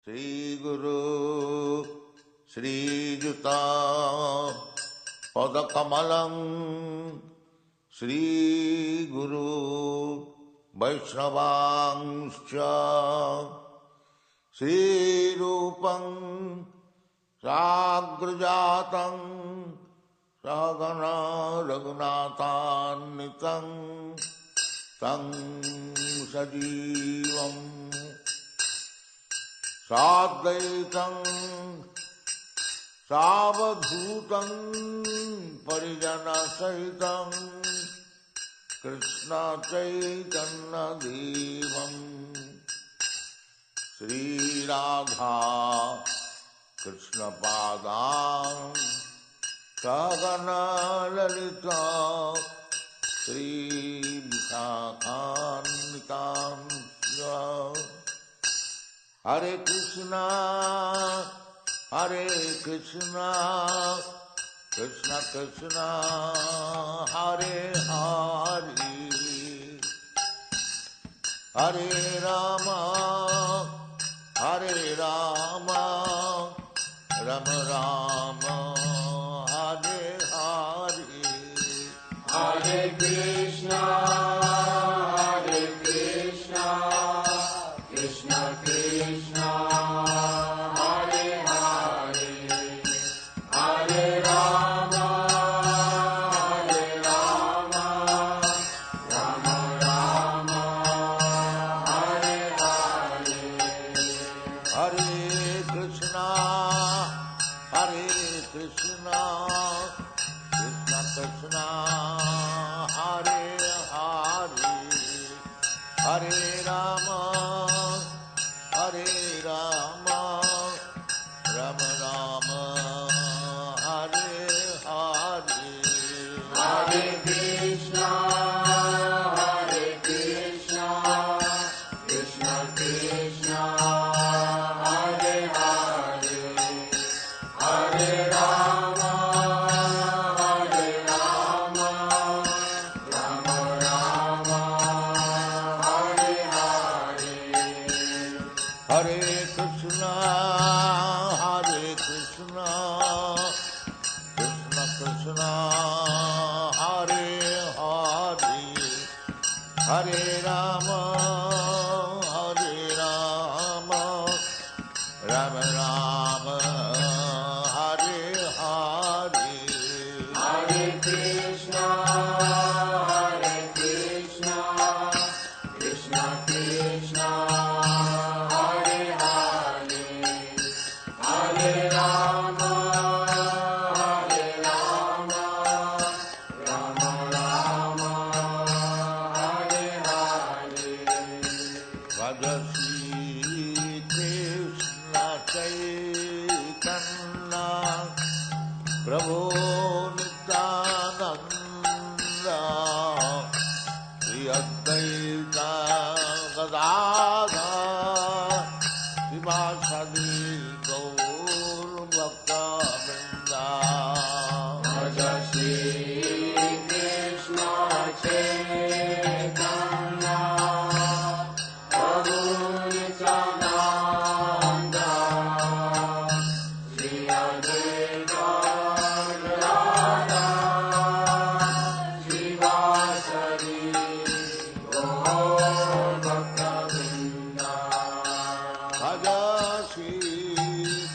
श्री गुरु श्रीयुता पदकमलं श्री गुरु वैष्णवांश्च श्री रूपं साग्रजातं सहगना रघुनाथान्वितं तं सजीवम् साद्वैतं सावधूतं परिजनसहितं कृष्ण चैतन्यदेवं श्रीराधा कृष्णपादां सहगना ललिता श्रीविशाखान्वितांश्च हरे कृष्णा कृष्ण कृष्ण हरे हरे हरे राम राम राम हरे हरे हरे कृष्णा कृष्ण कृष्ण हरे हरे हरे राम राम राम हरे हरे हरे कृष्णा कृष्ण कृष्ण हरे हरे हरे राम राम राम हरे हरे हरे कृष्णा कृष्ण कृष्ण हरे हरे हरे राम राम राम हरे हरे हरे कृष्णा कृष्ण कृष्ण हरे हरे हरे राम राम राम हरे हरे हरे कृष्णा कृष्ण कृष्ण हरे हरे हरे राम राम हरे हरे भज श्री कृष्ण चैतन्य प्रभु नित्यानंद श्री अद्वैत गदाधर शिवासादि गौर भक्तवृंद भज श्री कृष्ण चैतन्य प्रभु नित्यानंद श्री अद्वैत गदाधर शिवासादि गौर भक्तवृंद भज श्री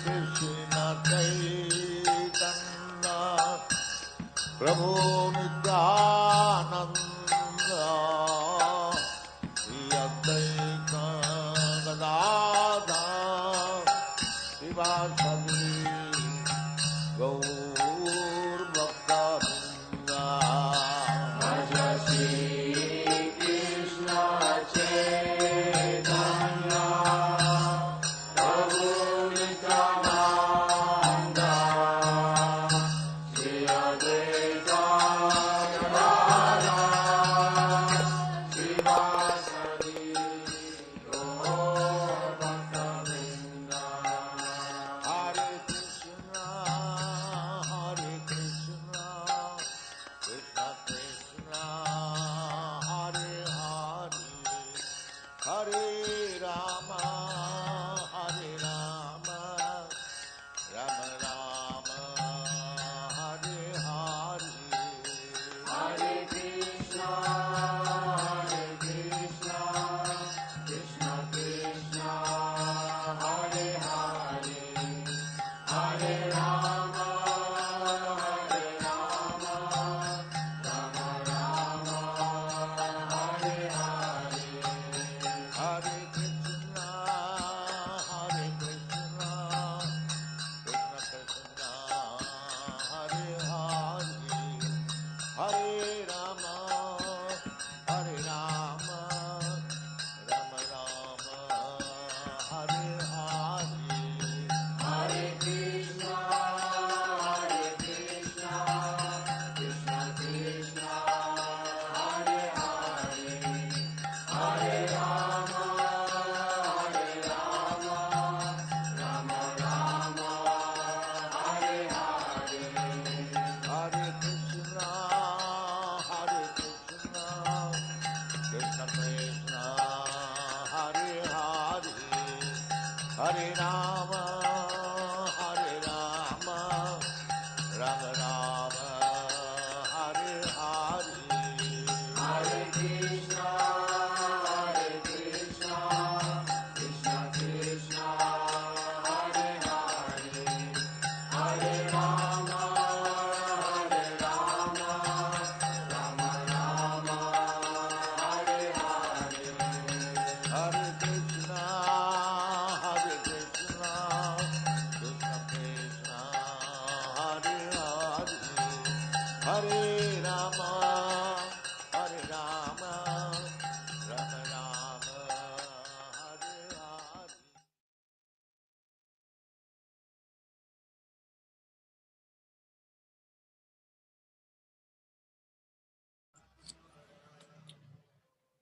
कृष्ण चैतन्य प्रभु नित्यानंद श्री अद्वैत गदाधर शिवासादि गौर भक्तवृंद भज श्री कृष्ण चैतन्य प्रभु Nityanand Shri Advaita Gadadhar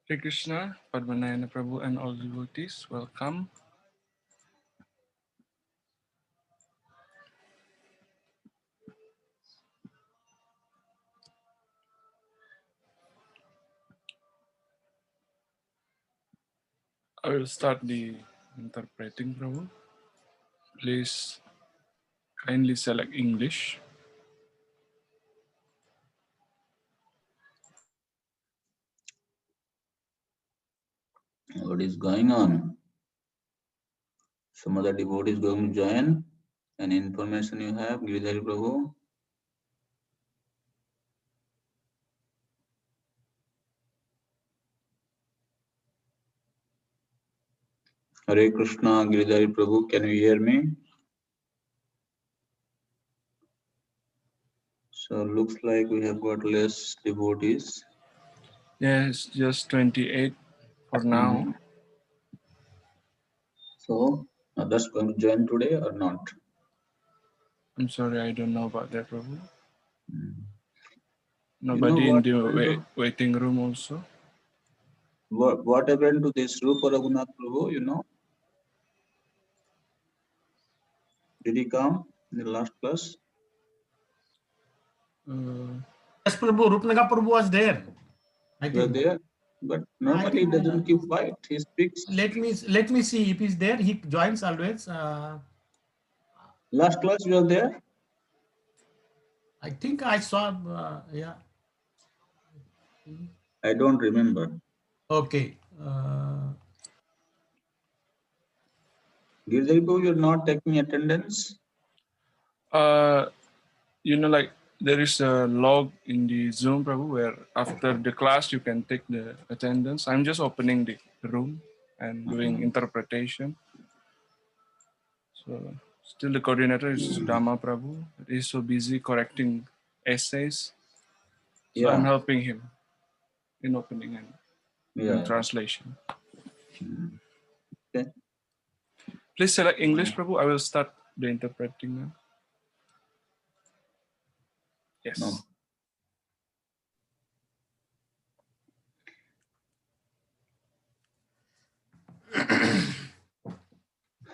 Hare Krishna, Padmanayana Prabhu and all devotees, welcome. I will start the interpreting, Prabhu. Please kindly select English. What is going on? Some other devotee is going to join. Any information you have, Giridhari Prabhu? Hare Krishna, Giridhari Prabhu, can you hear me? So looks like we have got less devotees. Yes, just 28 for now. So others going to join today or not? I'm sorry, I don't know about that, Prabhu. You know Nobody in what the waiting room also. What happened to this Rupa Raghunath Prabhu, you know? Did he come in the last class? Yes, Prabhu. Rupnaga Prabhu was there. I You are think. there? But normally he doesn't keep quiet. He speaks. Let me see if he's there. He joins always. Last class you are there? I think I saw. Yeah. I don't remember. Okay. Girdhari Prabhu, you're not taking attendance? Like there is a log in the Zoom, Prabhu, where after the class you can take the attendance. I'm just opening the room and doing interpretation. So still the coordinator is Dhamma Prabhu. He's so busy correcting essays. So I'm helping him in opening and doing translation. Okay. Please select English, Prabhu. I will start the interpreting now. Yes. No.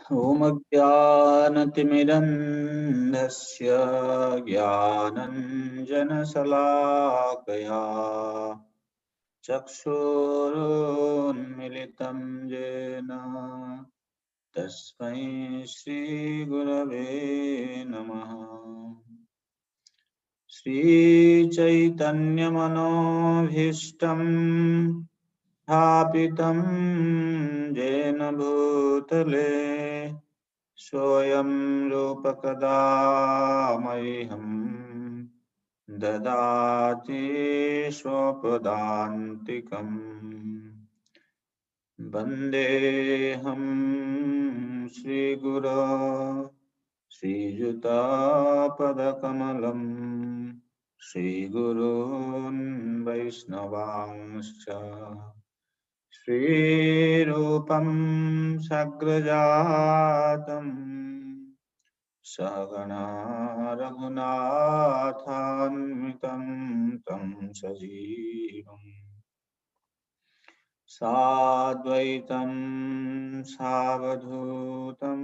Om Ajnanatimirandhasya Jnananjanasalakaya Chakshurunmilitam Jena Tasmai Shri Gurave Namaha. Shri Chaitanya Manobhishtam Thapitam Jena Bhutale Soyam Rupakada Mayham Dadati Swapadantikam Vandeham Shri Guru Shri Juta Padakamalam Shri Gurun Vaishnavangscha Shri Rupam Sagrajatam Sagana Raghunathanvitam Tam Sajivam Sadvaitam Savadhutam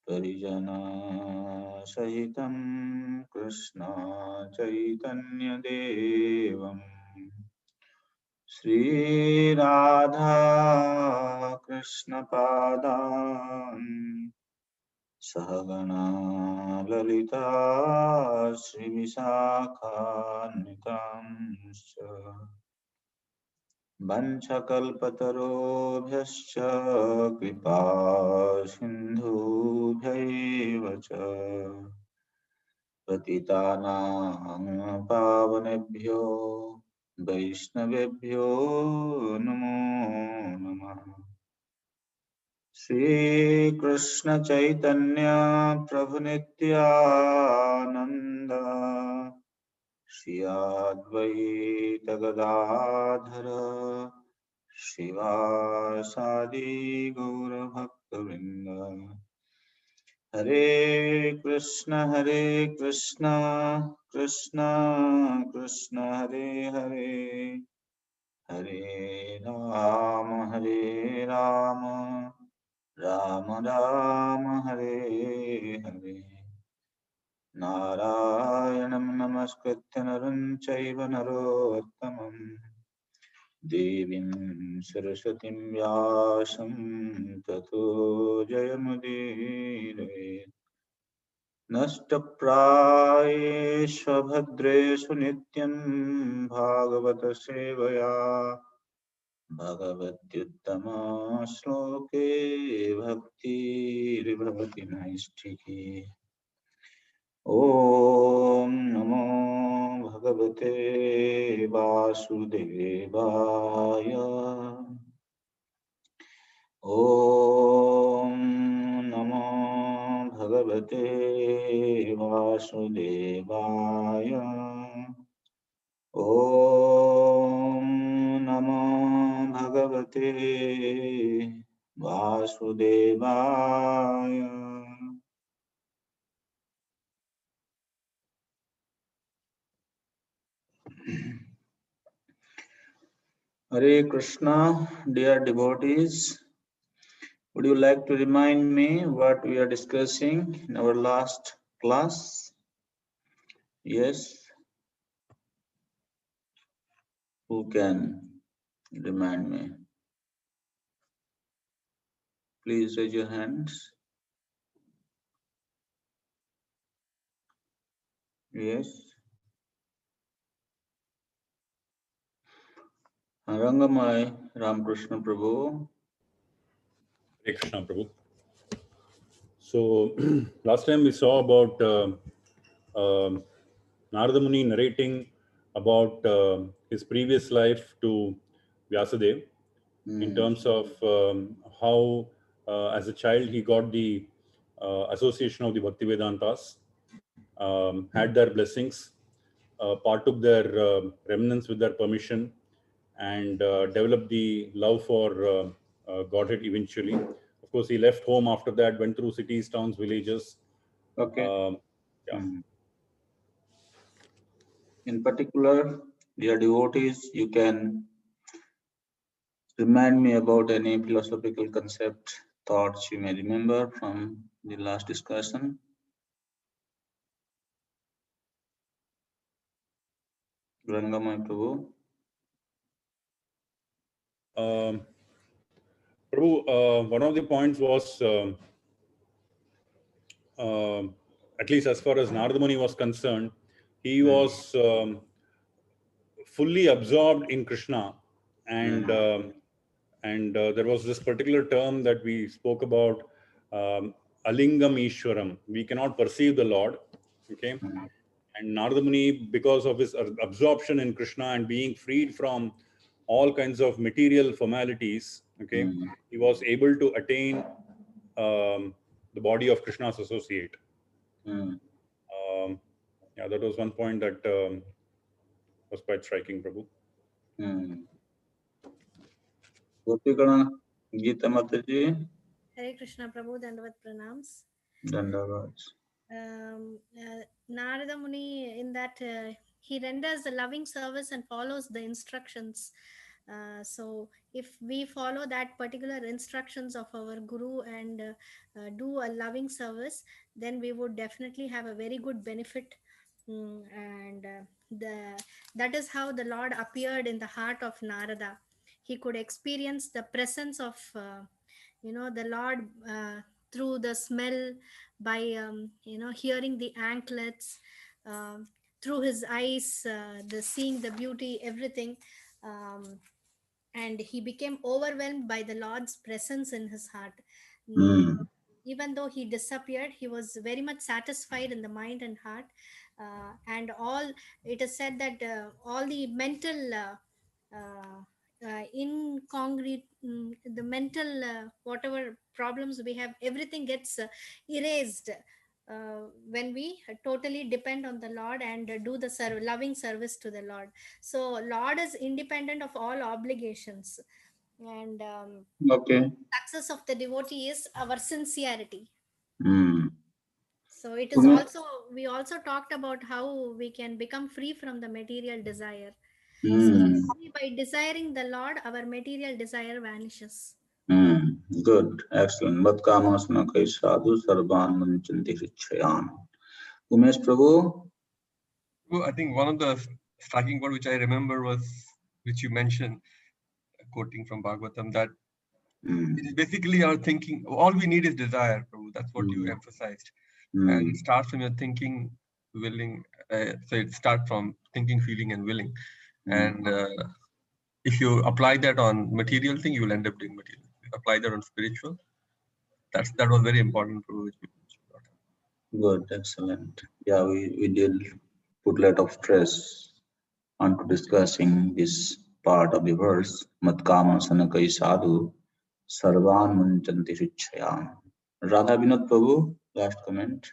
Parijana Sahitam Krishna Chaitanya Devam Sri Radha Krishna Padam Sahagana Lalita Sri Visakhanvitam Vanchakalpatarobhyascha kripa sindhubhyaiva cha patitanang pavanebhyo vaishnavebhyo namo namah. Shri Krishna Chaitanya Prabhu Nityananda Shri Advaita Gadadhara Shivasadi Gaura Bhaktavinda Hare Krishna Krishna Krishna Hare Hare Hare Rama Rama Rama Hare Hare Narayanam Namaskritya Naram Chaiva Narottamam Devim Saraswatim Vyasam Tato Jayamudire Nastapráyesva Bhadreshu Nityam Bhagavata Sevaya Bhagavatyuttama Shloke Bhakti Ribhavati Naistiki Om Namo Bhagavate Vasudevaya Om Namo Bhagavate Vasudevaya Om Namo Bhagavate Vasudevaya. Hare Krishna, dear devotees, would you like to remind me what we are discussing in our last class? Yes, who can remind me? Please raise your hands. Yes. Rangamai Ramakrishna Prabhu. Hare Krishna Prabhu. So last time we saw about Narada Muni narrating about his previous life to Vyasadeva in terms of how as a child he got the association of the Bhaktivedantas, had their blessings, partook their remnants with their permission, and developed the love for Godhead eventually. Of course, he left home after that, went through cities, towns, villages. Okay. Yeah. In particular, dear devotees, you can remind me about any philosophical concept, thoughts you may remember from the last discussion. Rangamai Prabhu. Prabhu, one of the points was, at least as far as Narada Muni was concerned, he was fully absorbed in Krishna, and there was this particular term that we spoke about, Alingam Ishwaram. We cannot perceive the Lord, okay? And Narada Muni, because of his absorption in Krishna and being freed from all kinds of material formalities, okay, he was able to attain the body of Krishna's associate. Yeah, that was one point that was quite striking, Prabhu. Gopikana, Geeta Mataji. Hare Krishna Prabhu, Dandavat Pranams. Dandavats. Narada Muni, in that he renders the loving service and follows the instructions. So if we follow that particular instructions of our Guru and do a loving service, then we would definitely have a very good benefit. And that is how the Lord appeared in the heart of Narada. He could experience the presence of the Lord through the smell, by hearing the anklets, through his eyes, the seeing the beauty, everything. And he became overwhelmed by the Lord's presence in his heart. Even though he disappeared, he was very much satisfied in the mind and heart. And all, it is said that all the mental incongruent, the mental whatever problems we have, everything gets erased when we totally depend on the Lord and do the loving service to the Lord. So Lord is independent of all obligations, and Okay. success of the devotee is our sincerity. Mm. So it is also, we also talked about how we can become free from the material desire. So only by desiring the Lord, our material desire vanishes. Good, excellent. Mat kamasana kai sadhu sarvan manchanti hrichayan. Umesh Prabhu? Well, I think one of the striking word which I remember was, which you mentioned, quoting from Bhagavatam, that it is basically our thinking. All we need is desire, Prabhu. That's what you emphasized. And it starts from your thinking, willing. So it starts from thinking, feeling, and willing. And if you apply that on material thing, you will end up doing material. If you apply that on spiritual, that was very important, Prabhu. Which you Good, excellent. Yeah, we did put a lot of stress onto discussing this part of the verse. Mat kamasana kai sadhu sarvan manchanti hrichayan. Radha Vinod Prabhu, last comment.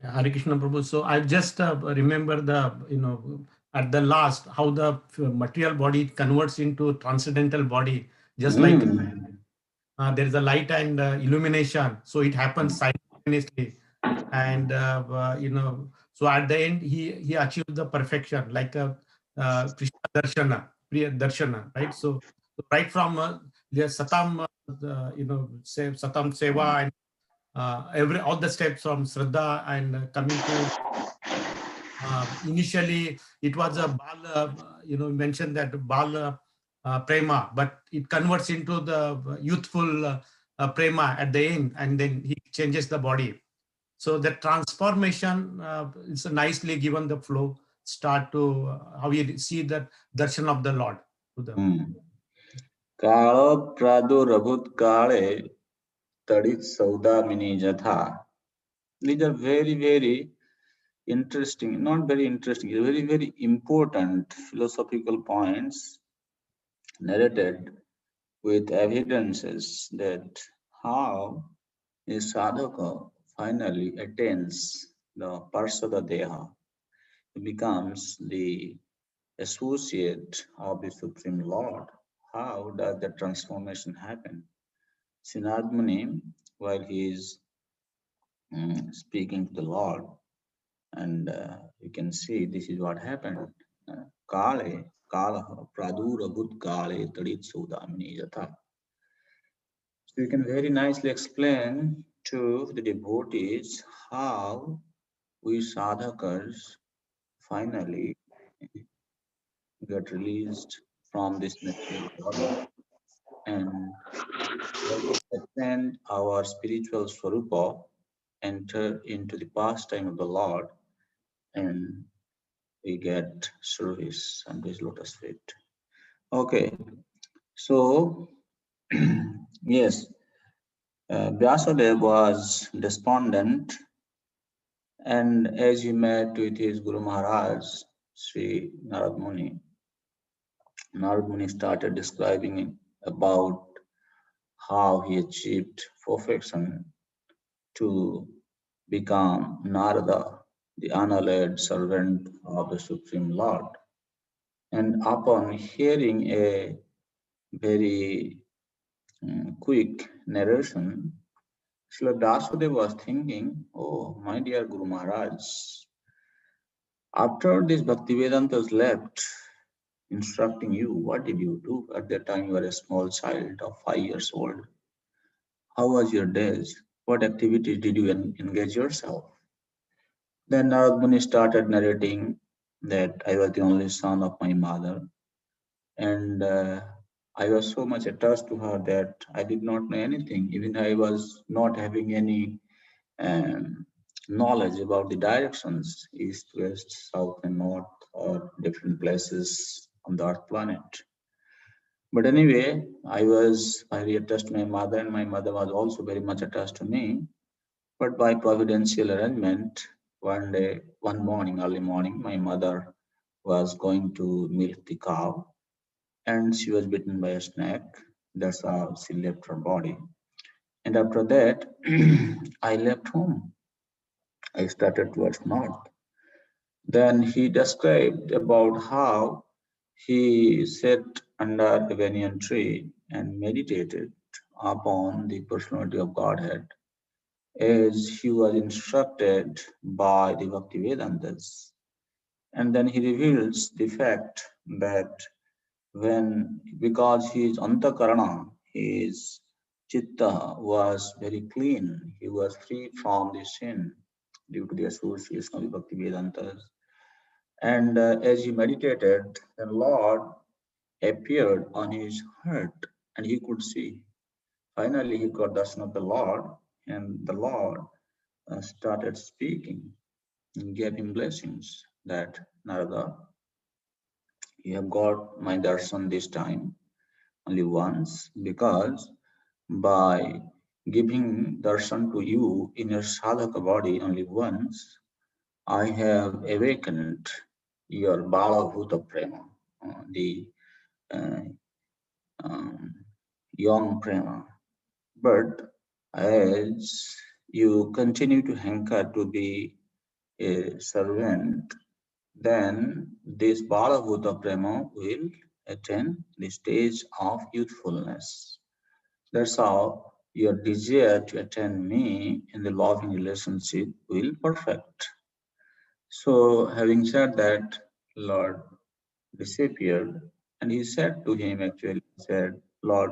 Hare Krishna Prabhu. So I just remember the, at the last, how the material body converts into transcendental body, just like there is a light and illumination. So it happens simultaneously. And, so at the end, he achieved the perfection, like Krishna Darshana, Priya Darshana, right? So right from the Satam, Satam Seva and all the steps from Shraddha and coming to initially it was a Bal, mentioned that Bal Prema, but it converts into the youthful Prema at the end, and then he changes the body. So the transformation is nicely given the flow, start to how you see the darshan of the Lord. Kala pradurabhut kale tadit saudamini jatha. These are very, very interesting, not very interesting, very, very important philosophical points narrated with evidences that how a sadhaka finally attains the parsada deha, becomes the associate of the Supreme Lord. How does that transformation happen? Synad Muni, while he is speaking to the Lord, and you can see this is what happened. Kale, Kala, Pradurabhut Kale, Tadit Sudamini Yatha. So you can very nicely explain to the devotees how we sadhakas finally get released from this material body and attend our spiritual swarupa, enter into the pastime of the Lord, and we get service under his lotus feet. Okay, so yes, Vyasadeva was despondent, and as he met with his Guru Maharaj, Sri Narad Muni, started describing about how he achieved perfection to become Narada, the unalloyed servant of the Supreme Lord. And upon hearing a very quick narration, Srila Vyasadeva was thinking, oh, my dear Guru Maharaj, after this Bhaktivedantas left, instructing you, what did you do? At that time, you were a small child of 5 years old. How was your days? What activities did you engage yourself? Then Narad Muni started narrating that I was the only son of my mother, and I was so much attached to her that I did not know anything. Even I was not having any knowledge about the directions, east, west, south, and north, or different places on the earth planet. But anyway, I was very attached to my mother, and my mother was also very much attached to me. But by providential arrangement, one morning, early morning, my mother was going to milk the cow, and she was bitten by a snake. That's how she left her body. And after that, I left home. I started towards north. Then he described about how he sat under a banyan tree and meditated upon the personality of Godhead as he was instructed by the Bhaktivedantas. And then he reveals the fact that because his antakarana, his chitta was very clean, he was free from the sin due to the association of the Bhaktivedantas. And as he meditated, the Lord appeared on his heart and he could see. Finally, he got darshan of the Lord, and the Lord started speaking and gave him blessings that Narada, you have got my darshan this time only once, because by giving darshan to you in your sadhaka body only once, I have awakened your Bala Bhuta Prema, the uh, um, young Prema. But as you continue to hanker to be a servant, then this Bala Bhuta Prema will attain the stage of youthfulness. That's how your desire to attain me in the loving relationship will perfect. So, having said that, Lord disappeared, and he said to him, actually, said, Lord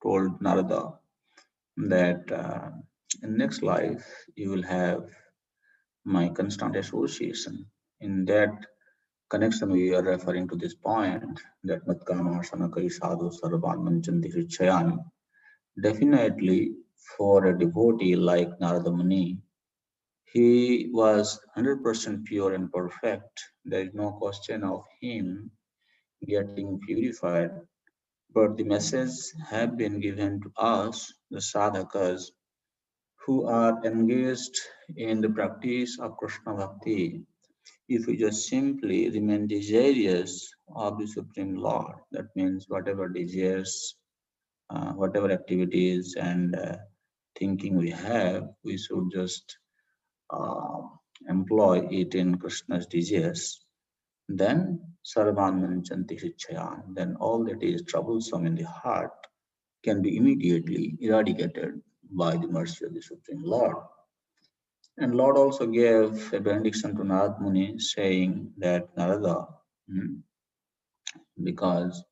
told Narada that in next life you will have my constant association. In that connection, we are referring to this point that Matkama Sanakai Sadhu Sarvan Manchanti Hrichayani. Definitely, for a devotee like Narada Muni, he was 100% pure and perfect. There is no question of him getting purified. But the message have been given to us, the sadhakas, who are engaged in the practice of Krishna Bhakti. If we just simply remain desirous of the Supreme Lord, that means whatever desires, whatever activities and thinking we have, we should just uh, employ it in Krishna's desires. Then Sarvan Manchanti Hrichayan, then all that is troublesome in the heart can be immediately eradicated by the mercy of the Supreme Lord. And Lord also gave a benediction to Narad Muni saying that Narada, because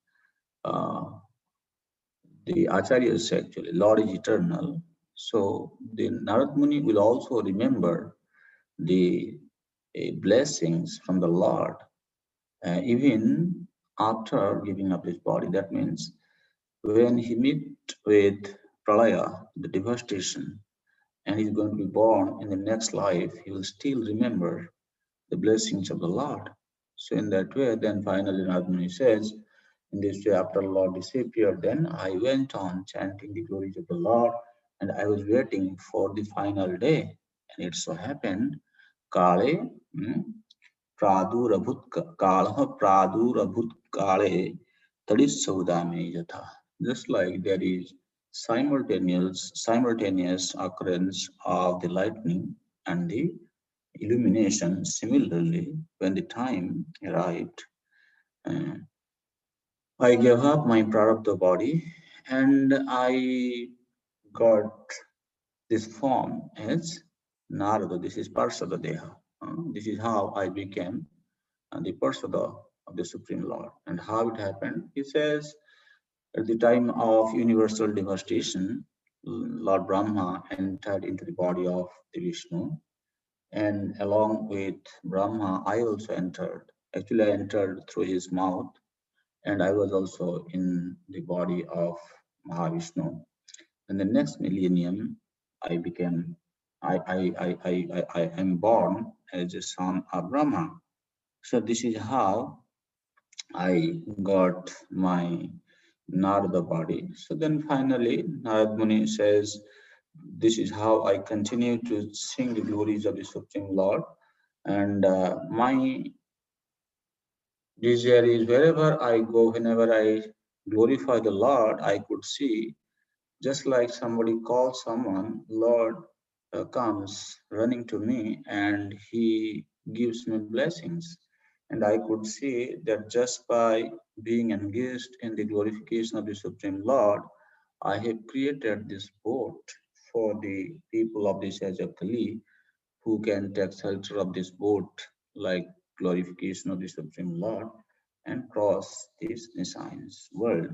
the Acharyas actually, Lord is eternal, so the Narad Muni will also remember the blessings from the Lord even after giving up his body. That means when he meet with Pralaya, the devastation, and he's going to be born in the next life, he will still remember the blessings of the Lord. So in that way, then finally Narad says, in this way, after the Lord disappeared, then I went on chanting the glories of the Lord, and I was waiting for the final day. And it so happened, Kale, Pradurabhut Kalaha Pradurabhut Kale Tadissaudame Yatha. Just like there is simultaneous occurrence of the lightning and the illumination, similarly, when the time arrived, uh, I gave up my prarabdha body and I got this form as Narada. This is Parsada Deha. This is how I became the Parsada of the Supreme Lord. And how it happened, he says, at the time of universal devastation, Lord Brahma entered into the body of the Vishnu. And along with Brahma, I also entered. Actually, I entered through his mouth, and I was also in the body of Mahavishnu. In the next millennium, I became, I am born as a son of Brahma. So this is how I got my Narada body. So then finally, Narad Muni says, this is how I continue to sing the glories of the Supreme Lord. And my desire is wherever I go, whenever I glorify the Lord, I could see, just like somebody calls someone, Lord comes running to me and he gives me blessings. And I could see that just by being engaged in the glorification of the Supreme Lord, I have created this boat for the people of this age of Kali who can take shelter of this boat, like glorification of the Supreme Lord, and cross this Nissan's world.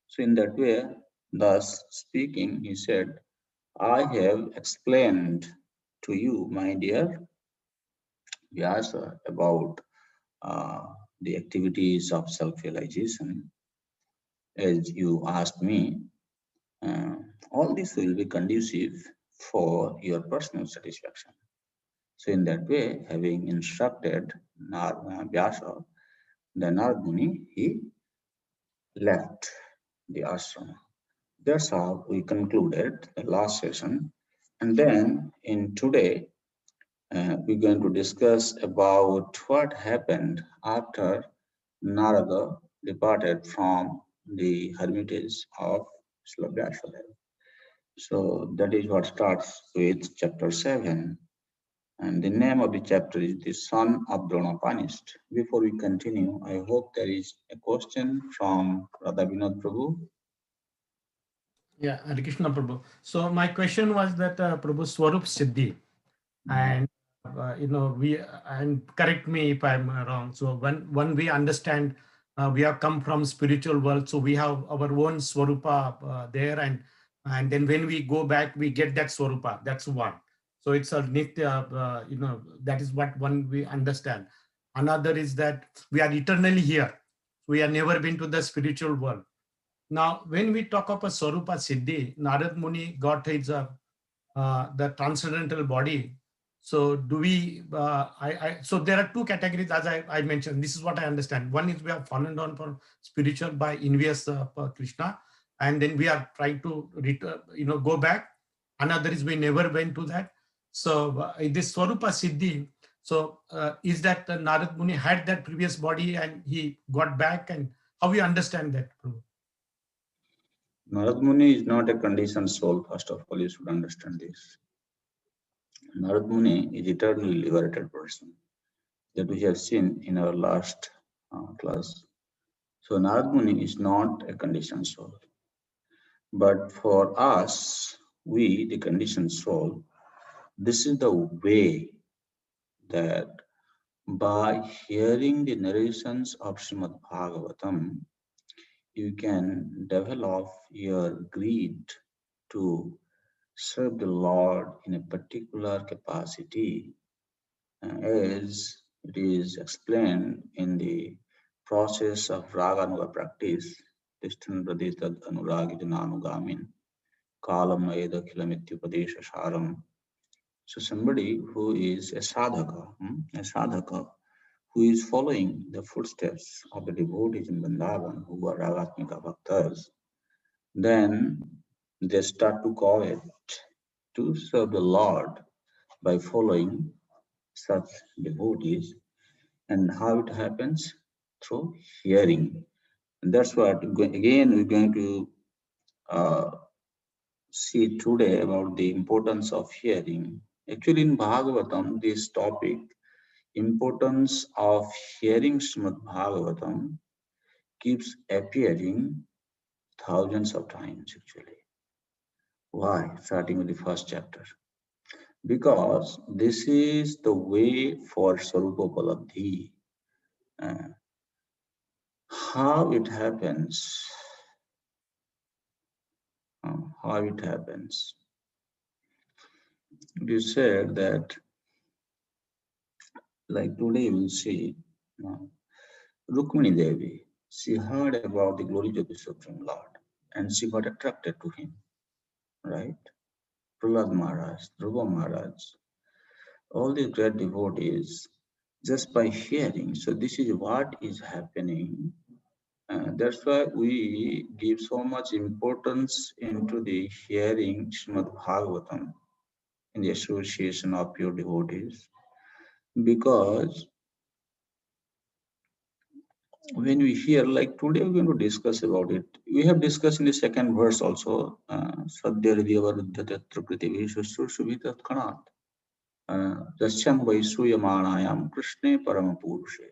So in that way, thus speaking, he said, I have explained to you, my dear Vyasa, about uh, the activities of self-realization. As you asked me, uh, all this will be conducive for your personal satisfaction. So in that way, having instructed Vyasa, the Narad Muni, he left the ashrama. That's how we concluded the last session. And then in today, we're going to discuss about what happened after Narada departed from the hermitage of Srila Vyasadeva. So that is what starts with chapter 7. And the name of the chapter is The Son of Drona Punished. Before we continue, I hope there is a question from Radha Vinod Prabhu. Yeah, Hare Krishna Prabhu. So my question was that Prabhu Swarup Siddhi, and and correct me if I'm wrong. So when we understand we have come from spiritual world, so we have our own Swarupa there, and then when we go back, we get that Swarupa. That's one. So it's a nitya, that is what one we understand. Another is that we are eternally here. We have never been to the spiritual world. Now, when we talk of a Swarupa Siddhi, Narad Muni got his the transcendental body. So do we? So there are two categories, as I mentioned. This is what I understand. One is we have fallen down from spiritual by envious Krishna, and then we are trying to go back. Another is we never went to that. So this Swarupa Siddhi. So is that Narad Muni had that previous body and he got back, and how we understand that? Narad Muni is not a conditioned soul, first of all, you should understand this. Narad Muni is eternally liberated person that we have seen in our last class. So Narad Muni is not a conditioned soul. But for us, we, the conditioned soul, this is the way that by hearing the narrations of Srimad-Bhagavatam, you can develop your greed to serve the Lord in a particular capacity, as it is explained in the process of Raganuga practice. Tishtan Pradetad Anuragijananugamin Kalam Ayeda Kilamityupadesha Sharam. So somebody who is a sadhaka who is following the footsteps of the devotees in Vrindavan who are Ragatmika Bhaktas, then they start to covet to serve the Lord by following such devotees. And how it happens? Through hearing. And that's what, again, we're going to see today about the importance of hearing. Actually, in Bhagavatam, this topic, importance of hearing Srimad Bhagavatam, keeps appearing thousands of times actually. Why? Starting with the first chapter. Because this is the way for Sarupa Palabdhi. How it happens? How it happens? You said that, like today we'll see, Rukmini Devi, she heard about the glories of the Supreme Lord and she got attracted to him, right? Prahlad Maharaj, Dhruva Maharaj, all these great devotees, just by hearing. So this is what is happening. That's why we give so much importance into the hearing Srimad Bhagavatam in the association of pure devotees. Because when we hear, like today we're going to discuss about it. We have discussed in the second verse also, Sadhya Hridayavaruddhata Prithvi Shushrushuvitat Kanat. Jasyam Vaisuyamanayam Krishne Paramapurushe.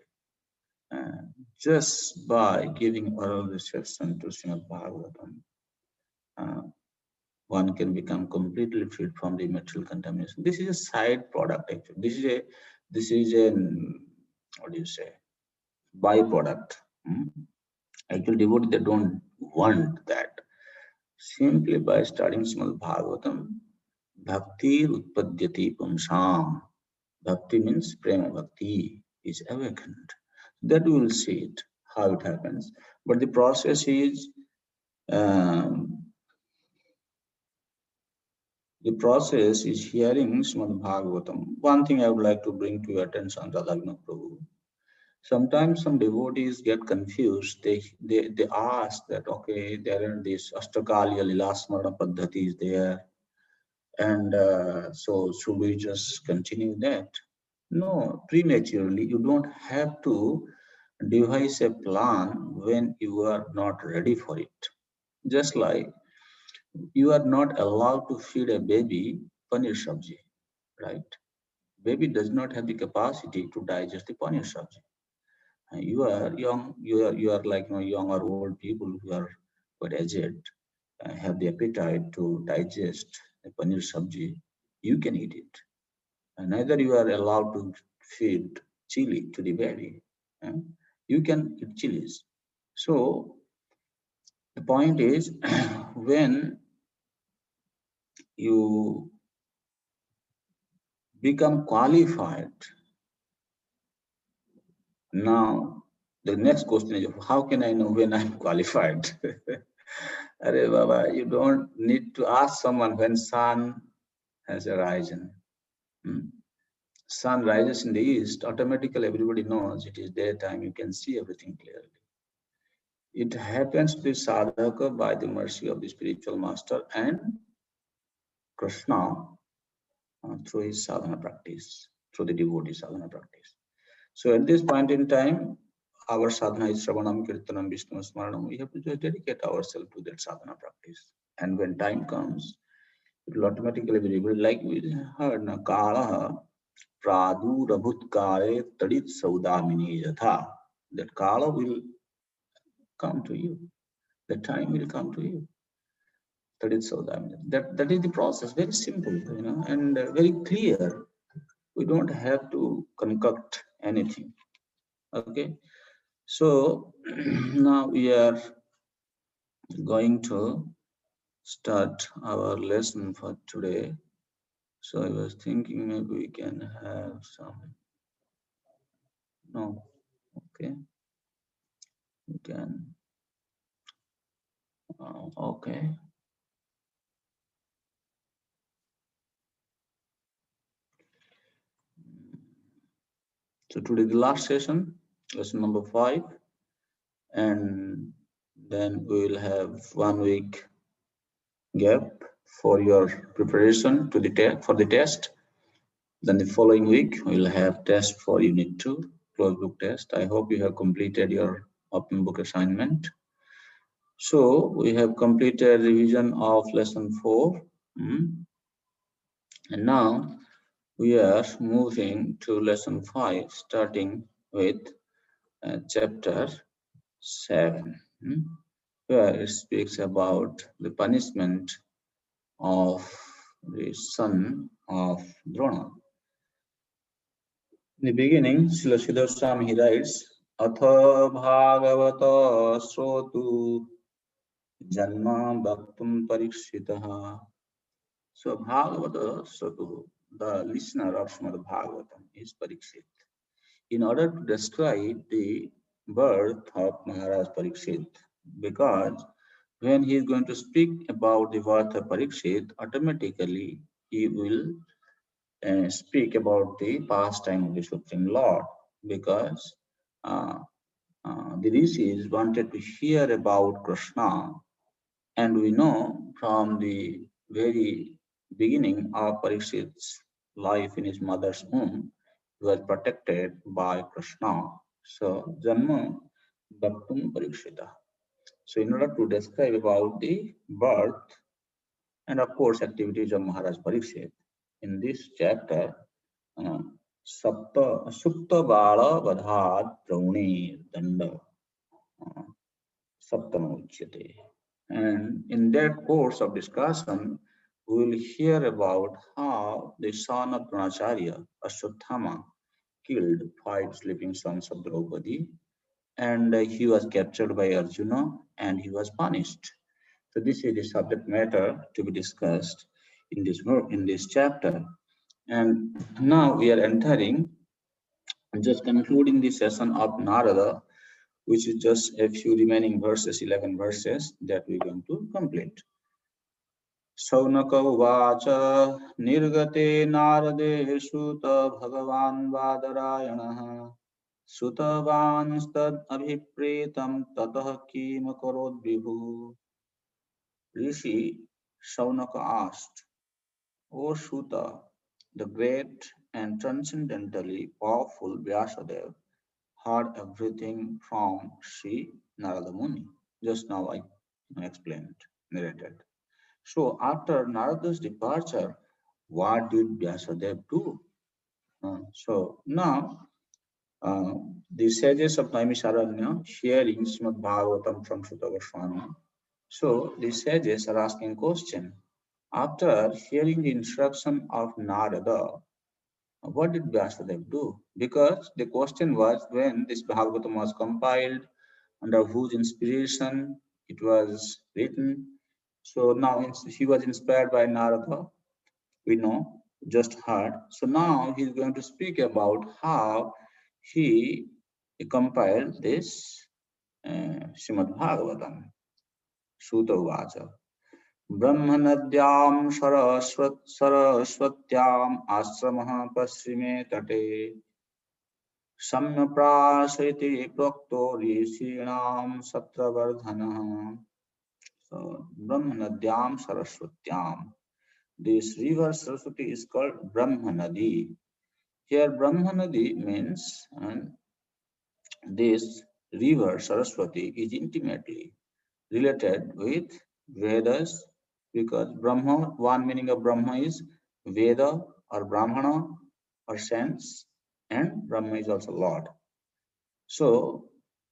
Just by giving oral reception to Srimad Bhagavatam, one can become completely freed from the material contamination. This is a side product actually. This is a what do you say, byproduct. Actually, devotees, they don't want that. Simply by studying Srimad Bhagavatam, Bhakti Utpadyati Pumsam. Bhakti means Prema Bhakti is awakened. That we will see it, how it happens. But the process is hearing Srimad Bhagavatam. One thing I would like to bring to your attention, Radhavina Prabhu. Sometimes some devotees get confused. They ask that, okay, there are these Ashtakaliya Lilasmarana Paddhati is there. And so should we just continue that? No, prematurely. You don't have to devise a plan when you are not ready for it. Just like you are not allowed to feed a baby paneer sabji, right? Baby does not have the capacity to digest the paneer sabji. You are young, you are like young or old people who are quite aged, have the appetite to digest the paneer sabji. You can eat it. And neither you are allowed to feed chili to the baby. You can eat chilies. So the point is, when you become qualified, now the next question is, how can I know when I'm qualified? Arey Baba, you don't need to ask someone when sun has arisen. Sun rises in the east, automatically everybody knows it is daytime, you can see everything clearly. It happens to the sadhaka by the mercy of the spiritual master and Krishna through his sadhana practice, through the devotee sadhana practice. So at this point in time, our sadhana is Shravanam, Kirtanam, Vishnu Smaranam. We have to just dedicate ourselves to that sadhana practice. And when time comes, it will automatically be revealed, like we heard, na Kala Pradu Rabhut Kale Tadit Saudamini Yatha. That Kala will come to you. The time will come to you. Tadit Saudamini. That is the process. Very simple, and very clear. We don't have to concoct anything. Okay. So now we are going to start our lesson for today. So I was thinking maybe we can have some. No. Okay. We can. Okay. So today the last session, lesson number 5, and then we will have 1 week gap for your preparation to the for the test. Then the following week we'll have test for unit 2, closed book test. I hope you have completed your open book assignment. So we have completed revision of lesson 4, and now we are moving to lesson 5, starting with chapter 7, where it speaks about the punishment of the son of Drona. In the beginning, Srila Sridhar Swami, he writes, Atha Bhagavata Srotu Janma Bhaktum Parikshitaha. So Bhagavata Srotu, the listener of Srimad-Bhagavatam, is Parikshit. In order to describe the birth of Maharaj Parikshit, because when he is going to speak about the birth of Parikshit, automatically he will speak about the pastime of the Supreme Lord, because the rishis wanted to hear about Krishna, and we know from the very beginning of Parikshit's life in his mother's womb, he was protected by Krishna. So, Janma Bhaktum Parikshita. So, in order to describe about the birth and of course activities of Maharaj Parikshit, in this chapter, Supta Bala Vadhat Drauni Danda Saptamuchyate. And in that course of discussion, we will hear about how the son of Dronacharya, Ashwatthama, killed 5 sleeping sons of Draupadi, and he was captured by Arjuna and he was punished. So this is the subject matter to be discussed in this chapter. And now we are entering, just concluding the session of Narada, which is just a few remaining verses, 11 verses that we're going to complete. Saunaka uvacha nirgate narade suta bhagavan vadarayanaha sutavan stad abhipretam tatah kim karod vibhu. Rishi Saunaka asked, O Suta, the great and transcendentally powerful Vyasadeva heard everything from Sri Narada Muni. Just now I explained, narrated. So after Narada's departure, what did Vyasadeva do? So now the sages of Naimisharanya hearing Srimad-Bhagavatam from Sutta Goswami. So the sages are asking question. After hearing the instruction of Narada, what did Vyasadeva do? Because the question was, when this Bhagavatam was compiled, under whose inspiration it was written. So now he was inspired by Narada, we know, just heard. So now he's going to speak about how he compiled this Srimad-Bhagavatam. Sutta Uvacha. ब्रह्मनद्यां सरस्वत्याम् आश्रमः पश्चिमे तटे सम्यप्राशयति प्रोक्तो ऋषीणां सत्रवर्धनः. So Brahmanadyam Saraswatyam. This river Saraswati is called Brahmanadi. Here Brahmanadi means, and this river Saraswati is intimately related with Vedas, because Brahma, one meaning of Brahma is Veda or Brahmana or sense, and Brahma is also Lord. So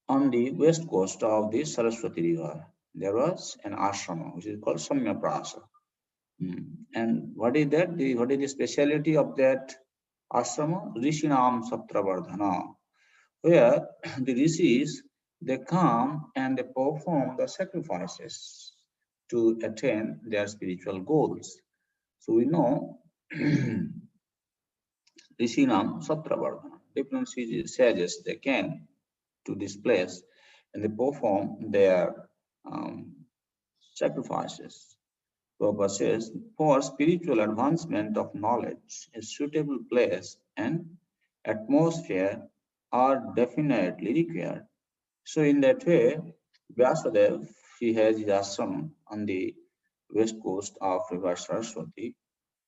on the west coast of the Saraswati river, there was an ashrama which is called Samyaprasa. And what is that? What is the speciality of that ashrama? Rishinam Saptravardhana, where the rishis, they come and they perform the sacrifices to attain their spiritual goals. So we know Rishinam Saptravardhana, different sages, they came to this place and they perform their sacrifices. Prabhupada says, for spiritual advancement of knowledge, a suitable place and atmosphere are definitely required. So in that way, Vyasadeva, he has his ashram on the west coast of River Saraswati.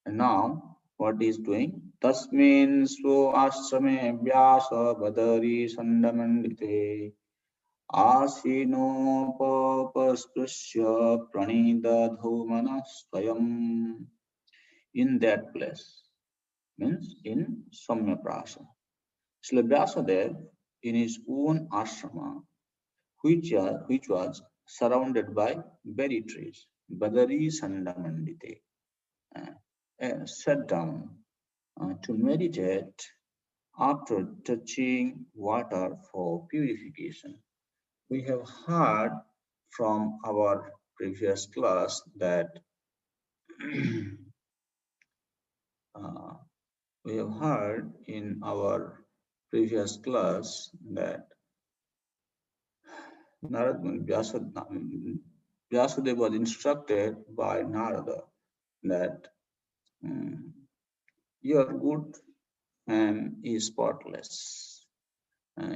And now what he is doing? Tasmin so ashrame Vyasa Badari Sandamandite Asinopaspusya Pranidadho Manasvayam. In that place, means in Samyaprasa. Srila Vyasadeva, in his own ashrama, which was surrounded by berry trees, Badari Sandamandite, sat down to meditate after touching water for purification. We have heard from our previous class that we have heard in our previous class that Vyasadeva was instructed by Narada that your good and is spotless.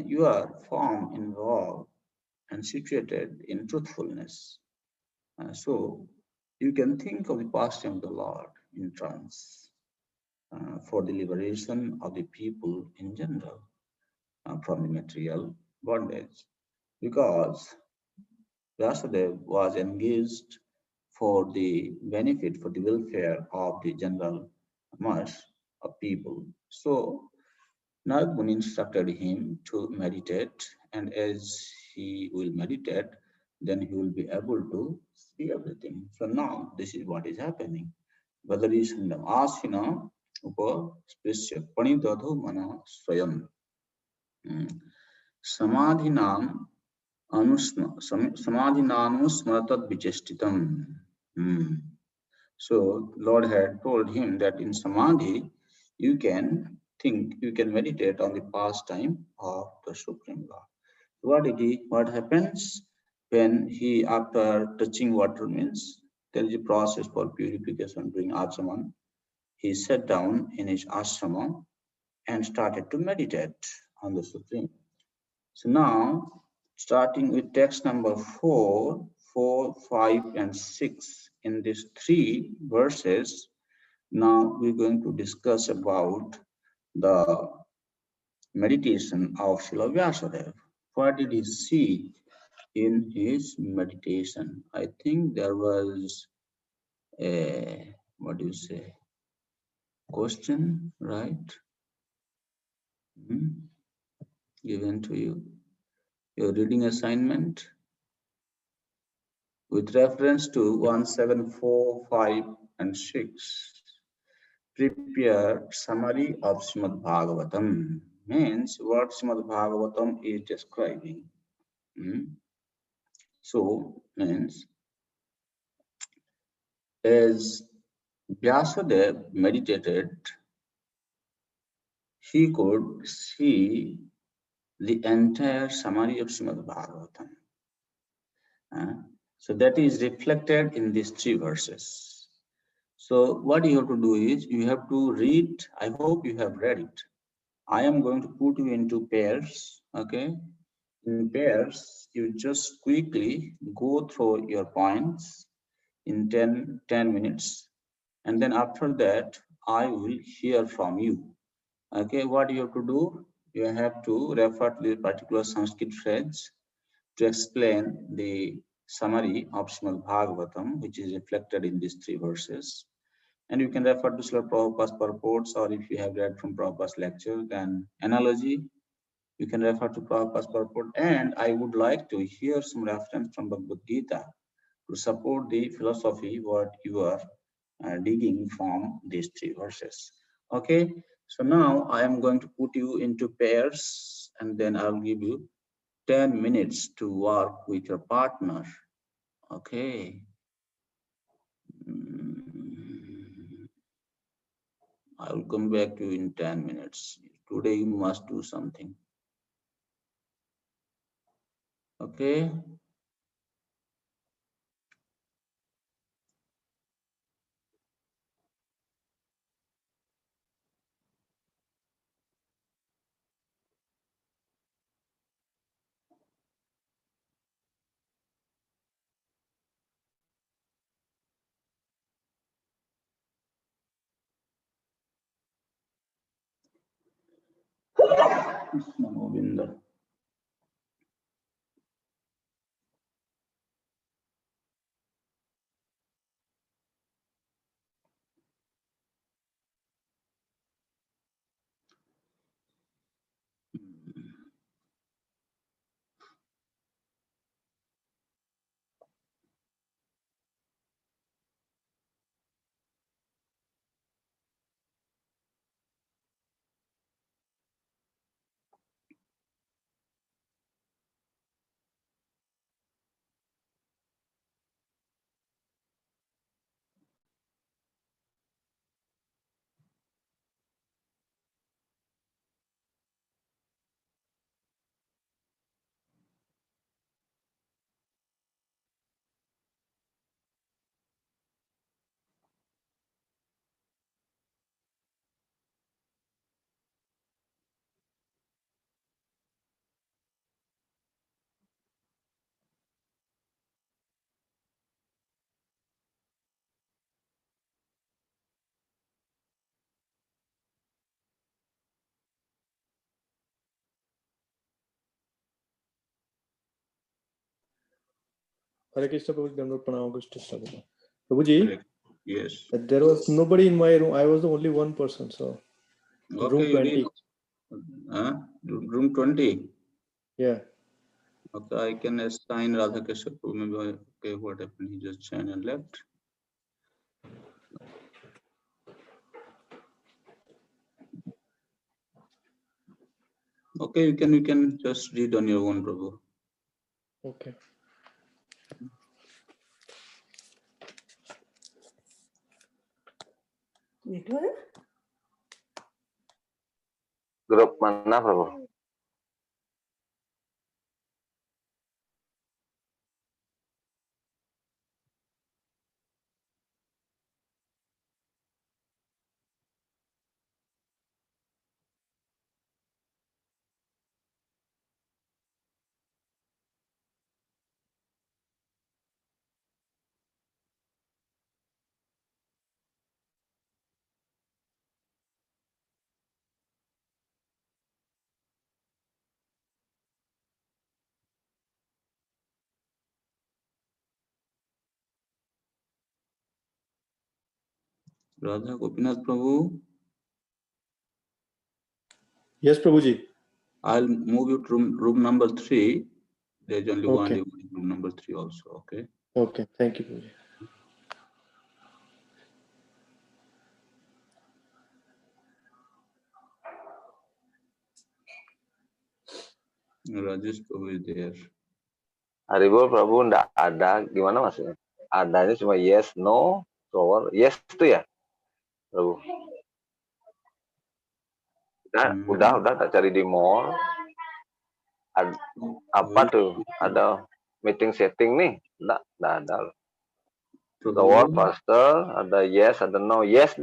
You are formed in love and situated in truthfulness. So you can think of the pastime of the Lord in trance for the liberation of the people in general from the material bondage, because Vyasadeva was engaged for the benefit, for the welfare of the general mass of people. So Narad Muni instructed him to meditate, and as he will meditate, then he will be able to see everything. So now this is what is happening. Badari Sandam Asina Upa Sprisya Panidadho Mana Swayam Samadhinam Samadhinanusmaratat Vichestitam. So Lord had told him that in Samadhi you can think, you can meditate on the pastime of the Supreme Lord. What happens when he, after touching water, means there is a process for purification during Achaman. He sat down in his ashrama and started to meditate on the Supreme. So now, starting with text number 4, 4, 5, and 6, in these 3 verses, now we're going to discuss about the meditation of Srila Vyasadeva. What did he see in his meditation? I think there was a, what do you say, question, right? Given to you. Your reading assignment with reference to 174, 5, and 6. Prepare summary of Srimad-Bhagavatam. Means what Srimad-Bhagavatam is describing. So, means as Vyasadeva meditated, he could see the entire summary of Srimad-Bhagavatam. So that is reflected in these 3 verses. So what you have to do is you have to read. I hope you have read it. I am going to put you into pairs. Okay. In pairs, you just quickly go through your points in 10 minutes. And then after that, I will hear from you. Okay. What you have to do? You have to refer to the particular Sanskrit phrase to explain the summary of Srimad-Bhagavatam, which is reflected in these 3 verses. And you can refer to Srila Prabhupada's purports, or if you have read from Prabhupada's lecture, then analogy, you can refer to Prabhupada's purport. And I would like to hear some reference from Bhagavad Gita to support the philosophy what you are digging from these 3 verses. Okay, so now I am going to put you into pairs, and then I'll give you 10 minutes to work with your partner. Okay. I will come back to you in 10 minutes. Today you must do something. Okay. Krishna Govinda. Hare Krishna Prabhuji, Dandavat Pranam, Krishna Prabhuji. Yes. There was nobody in my room. I was the only one person. So room 20. Room 20. Yeah. Okay, I can assign Radhakrishna Prabhu. Maybe okay, what happened? He just joined and left. Okay, you can just read on your own, Prabhu. Okay. Grup mana Prabhu? Radha Gopinath Prabhu. Yes, Prabhuji. I'll move you to room number 3. There's only one Okay. room number 3 also. Okay. Okay. Thank you, Prabhuji. Rajesh Prabhu is there. Haribol Prabhu ndak ada, gimana maksudnya? Adanya cuma yes, no, flower, yes itu ya, Prabhu. Udah tak cari di mall. Apa tuh? Ada meeting setting nih? Nggak ada. Flower, faster, ada yes, ada no, yes.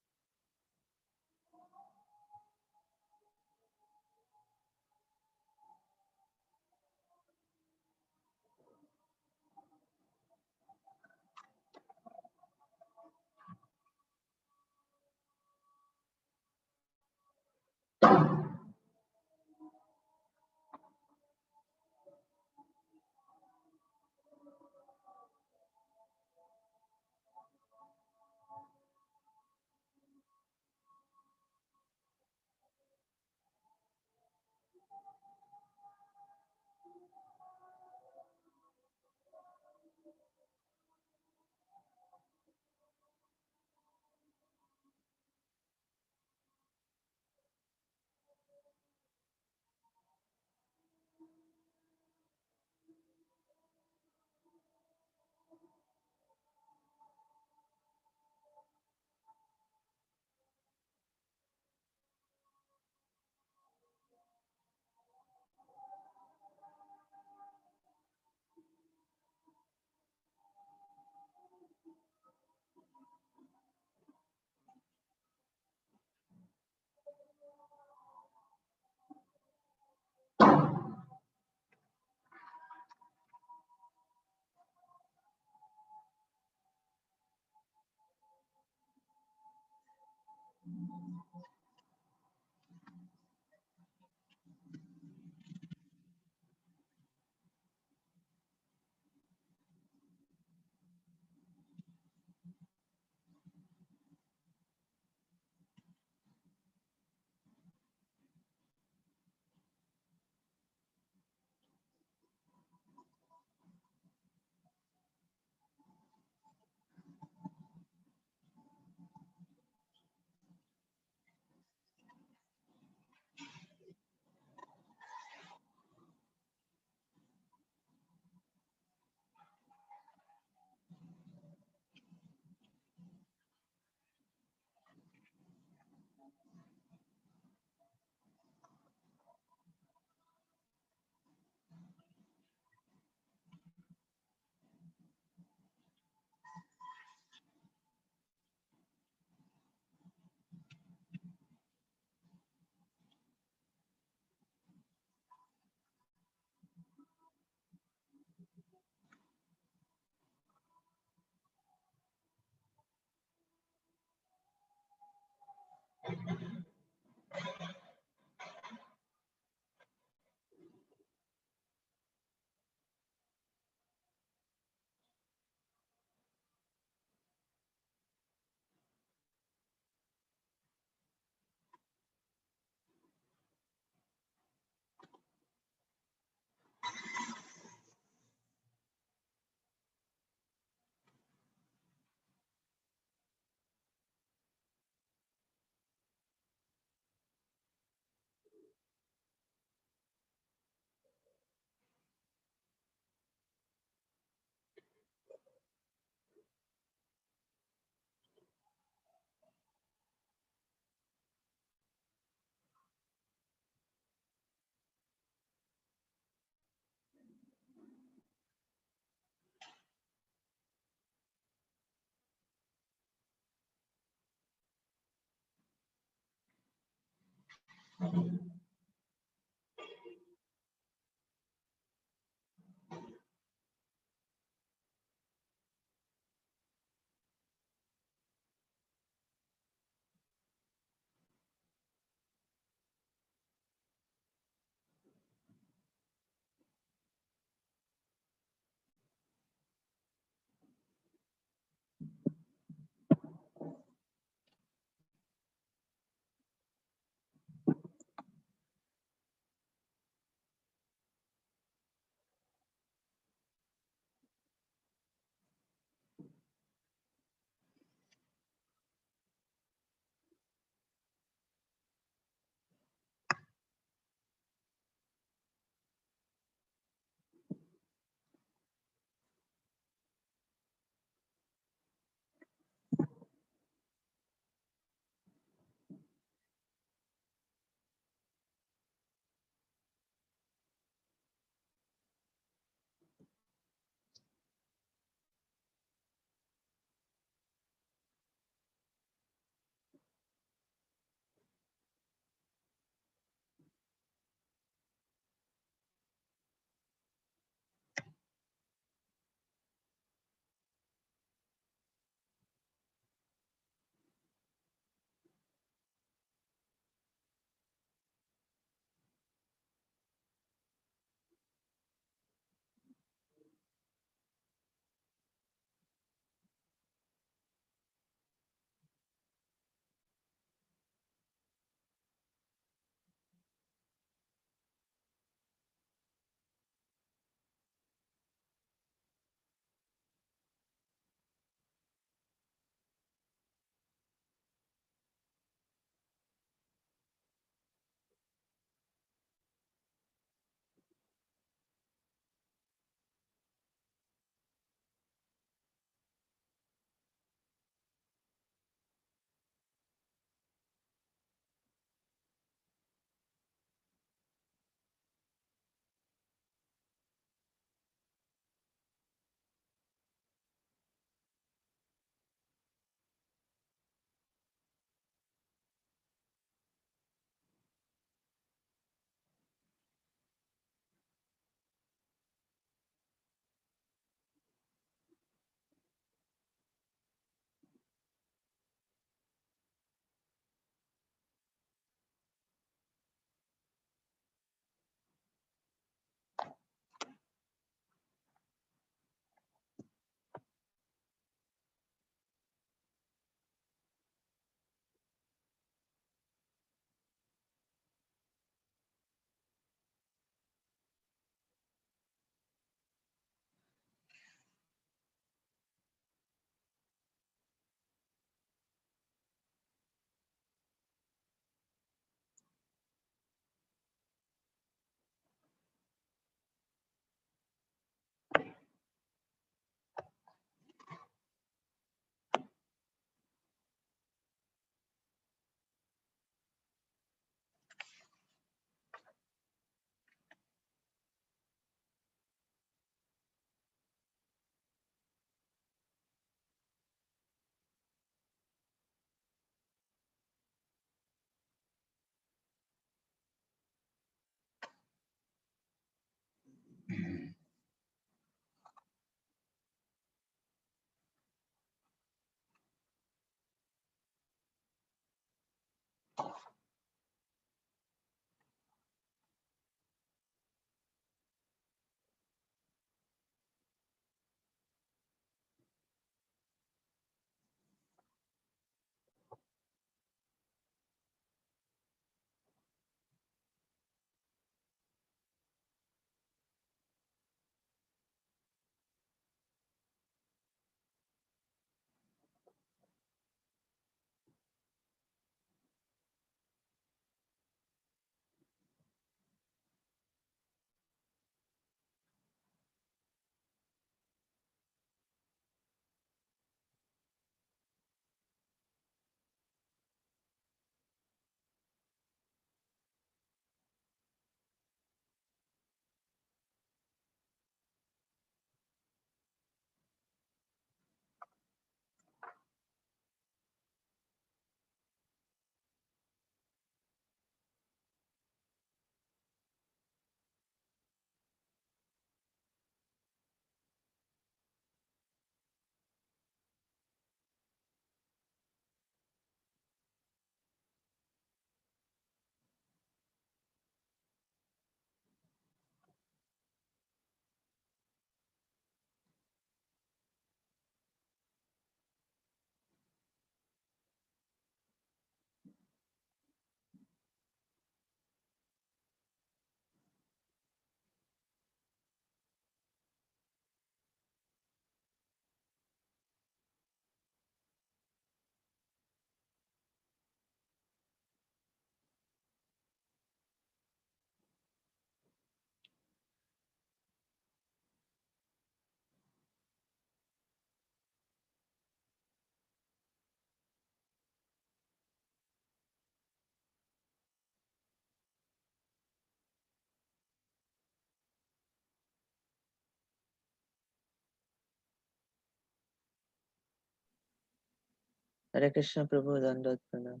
Hare Krishna Prabhu, Dandat Pranam.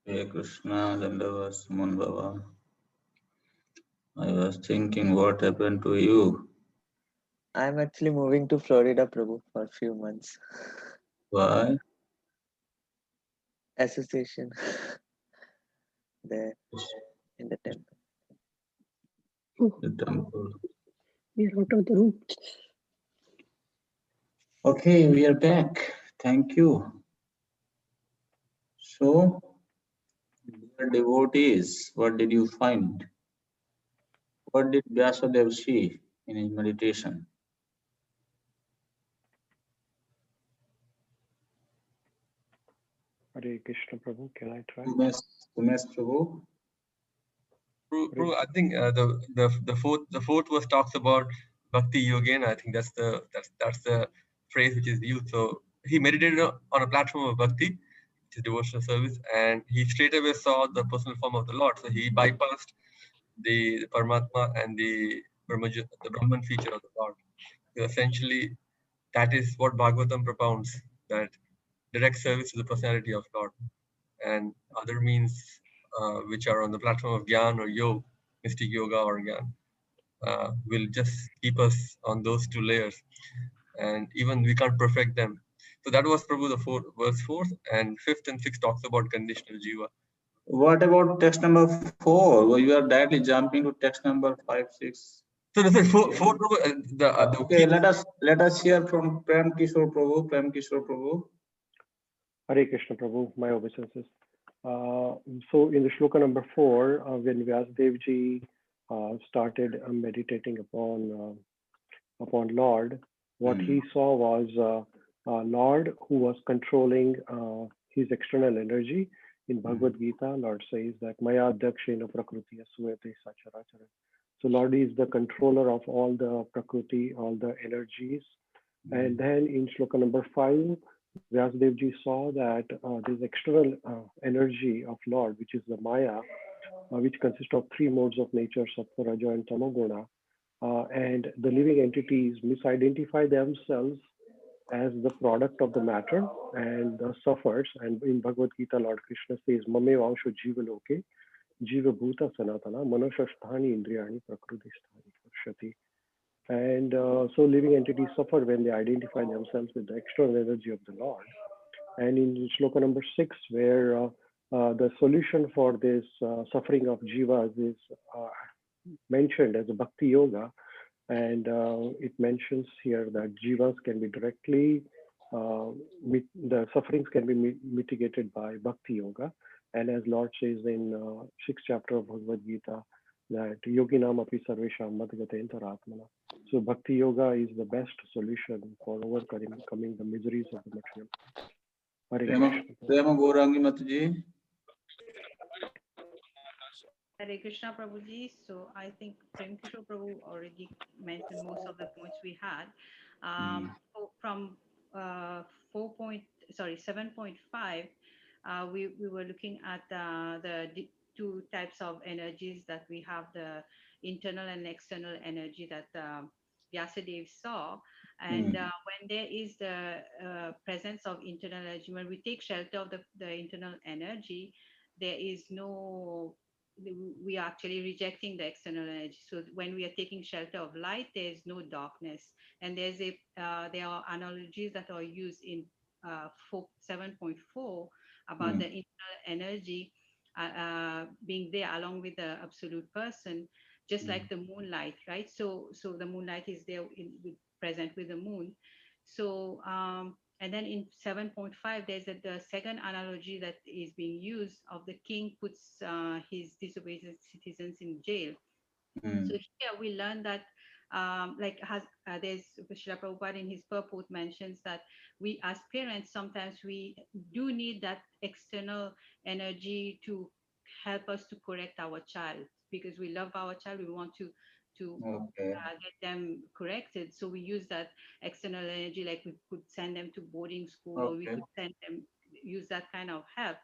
Hare Krishna, Dandavat, Suman Baba. I was thinking what happened to you. I'm actually moving to Florida, Prabhu, for a few months. Why? Association there in the temple. The temple. We are out of the room. Okay, we are back. Thank you. So, dear devotees, what did you find? What did Vyasadeva see in his meditation? Hare Krishna Prabhu, can I try? Umesh Prabhu? I think the fourth verse talks about bhakti yoga. I think that's the phrase which is used. So he meditated on a platform of bhakti, which is devotional service, and he straight away saw the personal form of the Lord. So he bypassed the Paramatma and the Brahman feature of the Lord. So essentially, that is what Bhagavatam propounds, that direct service to the personality of Lord, and other means which are on the platform of Gyan or Yoga, mystic yoga or Gyan, will just keep us on those two layers, and even we can't perfect them. So that was Prabhu the verse 4, and 5th and 6th talks about conditional jiva. What about text number 4? Well, you are directly jumping to text number 5, 6. So this is 4 okay, let us hear from Prem Kishore Prabhu. Prem Kishore Prabhu. Hare Krishna Prabhu, my obeisances. So in the shloka number 4, when Vyasadeva ji started meditating upon Lord, what he saw was Lord who was controlling his external energy. In Bhagavad Gita, Lord says that Maya Dakshina Prakriti Asuyate Sacharachara. So Lord is the controller of all the Prakriti, all the energies. And then in shloka number 5, Vyasadeva ji saw that this external energy of Lord, which is the Maya, which consists of 3 modes of nature, Sattva, Raja, and Tamoguna, and the living entities misidentify themselves as the product of the matter and suffers. And in Bhagavad Gita, Lord Krishna says, Mame Vansho Jiva Loke, Jiva Bhuta Sanatana, Manashasthani Indriyani Prakrudisthani Shati. And so living entities suffer when they identify themselves with the external energy of the Lord. And in shloka number 6, where the solution for this suffering of jivas is mentioned as a bhakti yoga, and it mentions here that jivas can be directly, the sufferings can be mitigated by bhakti yoga. And as Lord says in 6th chapter of Bhagavad Gita, that yoginam api sarvesham madgate antaratmana. So bhakti yoga is the best solution for overcoming the miseries of the material. Prema Gaurangi Mataji. Hare Krishna Prabhuji. So I think Prem Kishore Prabhu already mentioned most of the points we had. From 7.5, we were looking at the 2 types of energies that we have, the internal and external energy that Vyasadeva saw. And when there is the presence of internal energy, when we take shelter of the internal energy, there is no, we are actually rejecting the external energy. So when we are taking shelter of light, there is no darkness. And there are analogies that are used in 7.4 about the internal energy being there along with the absolute person, just like the moonlight, right? So the moonlight is there present with the moon. So and then in 7.5, there's the second analogy that is being used of the king puts his disobedient citizens in jail. So here we learn that there's Srila Prabhupada in his purport mentions that we as parents, sometimes we do need that external energy to help us to correct our child, because we love our child, we want to get them corrected. So we use that external energy, like we could send them to boarding school, or we could use that kind of help.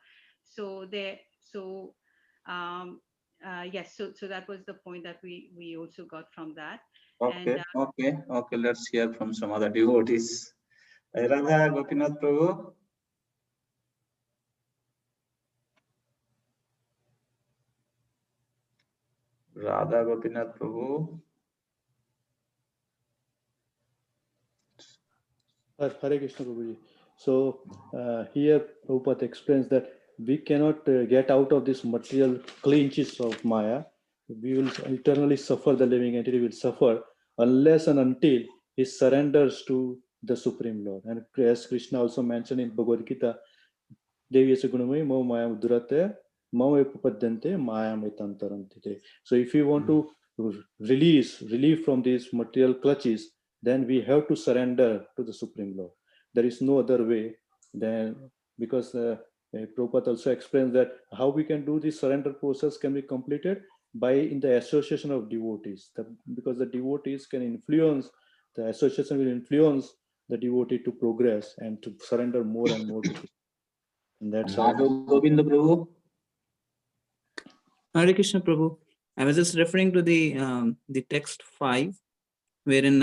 So yes, so that was the point that we also got from that. Okay, okay. Let's hear from some other devotees. Radha Gopinath Prabhu. Radha Gopinath Prabhu. Hare Krishna Prabhuji. So here Prabhupada explains that we cannot get out of this material clinches of Maya. We will eternally suffer, the living entity will suffer unless and until he surrenders to the Supreme Lord. And as Krishna also mentioned in Bhagavad Gita, Devi Gunamai Mo Maya Durate Mama Papadyante Maya Metantarantite. So if you want to relief from these material clutches, then we have to surrender to the Supreme Lord. There is no other way than, because Prabhupada also explains that how we can do this surrender process can be completed by in the association of devotees, because the devotees can influence, the association will influence the devotee to progress and to surrender more and more to. And that's how. Govinda Prabhu. Hare Krishna Prabhu. I was just referring to the text 5, wherein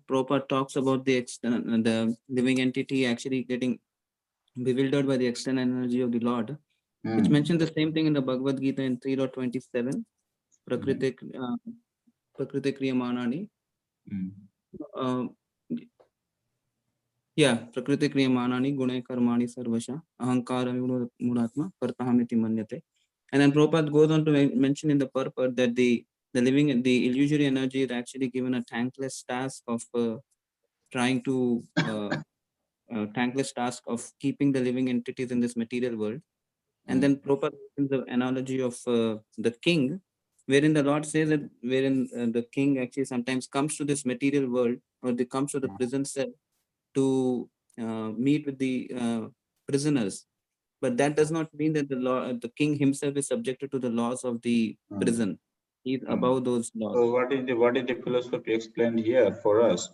Prabhupada talks about the living entity actually getting bewildered by the external energy of the Lord, which mentions the same thing in the Bhagavad Gita in 3.27, Prakriti Kriyamanani. Prakriti Kriyamanani Gune Karmani Sarvasha Ahankara Muratma Kartahamiti Manyate. And then Prabhupada goes on to mention in the purport that the illusory energy is actually given a thankless task of keeping the living entities in this material world. And then Prabhupada uses the analogy of the king, wherein the Lord says that the king actually sometimes comes to this material world, or they comes to the prison cell to meet with the prisoners. But that does not mean that the king himself is subjected to the laws of the prison. He's above those laws. So what is the philosophy explained here for us?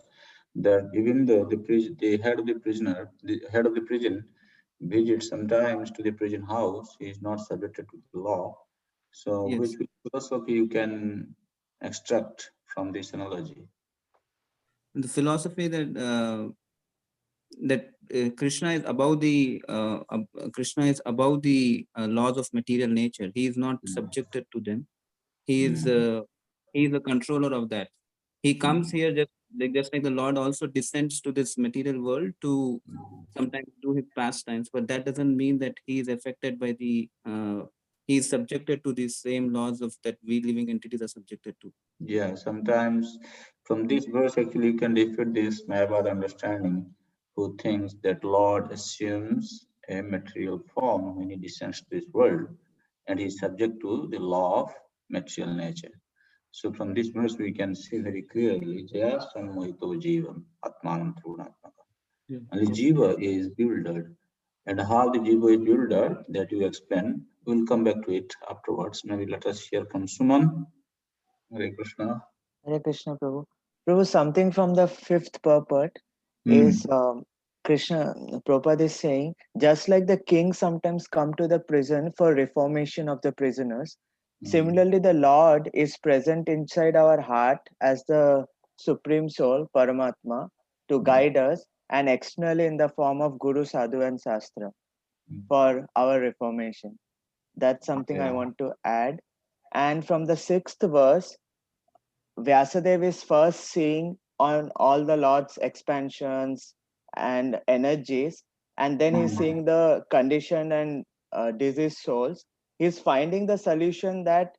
That even though the head of the prison visits sometimes to the prison house, he is not subjected to the law. So Yes. which philosophy you can extract from this analogy? The philosophy that Krishna is above the laws of material nature. He is not subjected to them. He is a controller of that. He comes here just like the Lord also descends to this material world to sometimes do his pastimes, but that doesn't mean that he is affected by he is subjected to the same laws of that we living entities are subjected to. Yeah, sometimes from this verse actually you can defeat this Mayavad understanding, who thinks that Lord assumes a material form when he descends to this world, and he is subject to the law of material nature. So from this verse we can see very clearly, Jaya Sanmohito Jivam Atmanam Trunatmaka. And the Jiva is bewildered. And how the Jiva is bewildered, that you explain, we'll come back to it afterwards. Maybe let us hear from Suman. Hare Krishna. Hare Krishna Prabhu. Prabhu, something from the fifth purport is Krishna, Prabhupada is saying, just like the king sometimes come to the prison for reformation of the prisoners, similarly the Lord is present inside our heart as the Supreme Soul, Paramatma, to guide us, and externally in the form of Guru, Sadhu and Shastra for our reformation. That's something I want to add. And from the sixth verse, Vyasadeva is first seeing on all the Lord's expansions and energies, and then he's seeing the conditioned and diseased souls. He's finding the solution that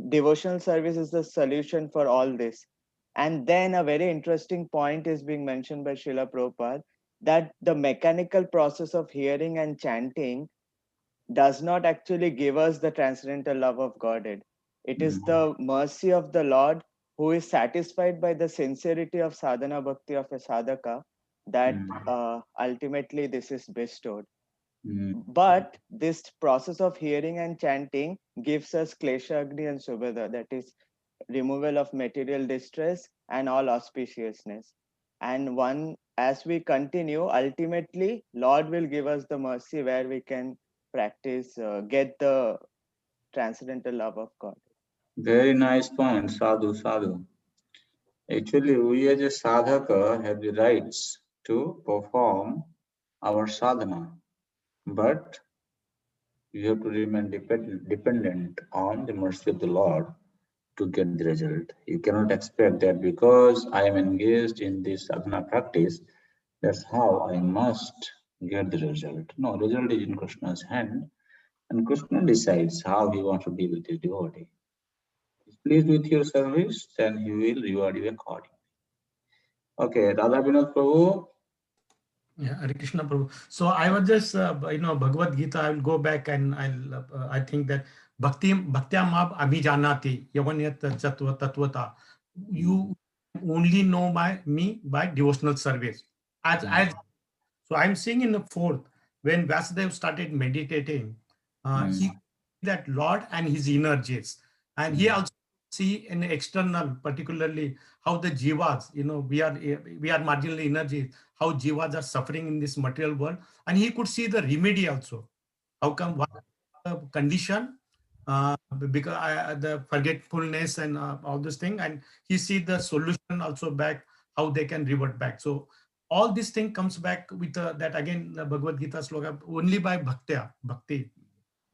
devotional service is the solution for all this. And then a very interesting point is being mentioned by Srila Prabhupada, that the mechanical process of hearing and chanting does not actually give us the transcendental love of Godhead. It is the mercy of the Lord who is satisfied by the sincerity of sadhana bhakti of a sadhaka that ultimately this is bestowed. But this process of hearing and chanting gives us klesha agni and subhada, that is removal of material distress and all auspiciousness. And as we continue, ultimately Lord will give us the mercy where we can practice, get the transcendental love of God. Very nice point, sadhu, sadhu. Actually, we as a sadhaka have the rights to perform our sadhana, but you have to remain dependent on the mercy of the Lord. to get the result. You cannot expect that because I am engaged in this sadhana practice, that's how I must get the result. No, result is in Krishna's hand, and Krishna decides how he wants to deal with his devotee. He's pleased with your service, then he will reward you accordingly. Okay, Radha Vinod Prabhu. Yeah, Hare Krishna Prabhu. So I was just, Bhagavad Gita, I will go back and I think that Bhaktyam Abhijanati, Yavanyat Tatvata. You only know me by devotional service. So I'm seeing in the fourth, when Vyasadeva started meditating, he that Lord and his energies. And he also see in external, particularly how the jivas, we are marginal energies, how jivas are suffering in this material world. And he could see the remedy also. How come what condition? Because the forgetfulness and all this thing, and he see the solution also back, how they can revert back. So all this thing comes back with that again, the Bhagavad Gita sloka, only by bhakti.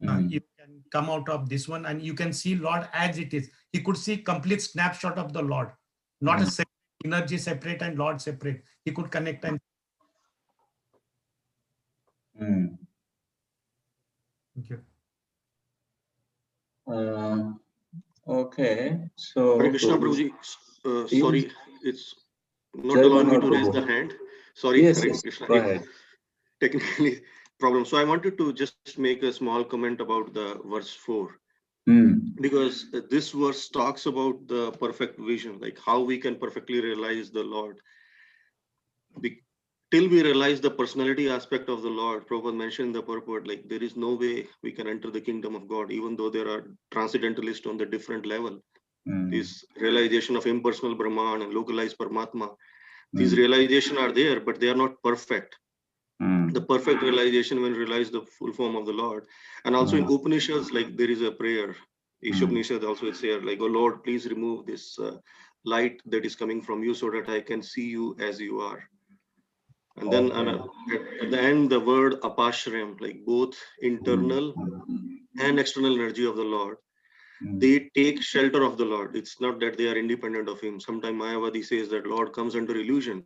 You can come out of this one and you can see Lord as it is. He could see complete snapshot of the Lord, not a separate energy separate and Lord separate. He could connect and. Thank you. Okay, so Hare Krishna Prabhuji, sorry, it's not allowing me to raise the hand. Sorry, yes, Hare yes. Krishna. Go ahead. Technically problem. So I wanted to just make a small comment about the verse 4. Because this verse talks about the perfect vision, like how we can perfectly realize the Lord. Till we realize the personality aspect of the Lord, Prabhupada mentioned in the purport, like there is no way we can enter the kingdom of God, even though there are transcendentalists on the different level. This realization of impersonal Brahman and localized Paramatma, these realizations are there, but they are not perfect. The perfect realization when you realize the full form of the Lord. And also in Upanishads, like there is a prayer. Ishopanishad also it's here, like, oh Lord, please remove this light that is coming from you so that I can see you as you are. And then at the end, the word apashram, like both internal and external energy of the Lord, they take shelter of the Lord. It's not that they are independent of him. Sometimes Mayavadi says that Lord comes under illusion.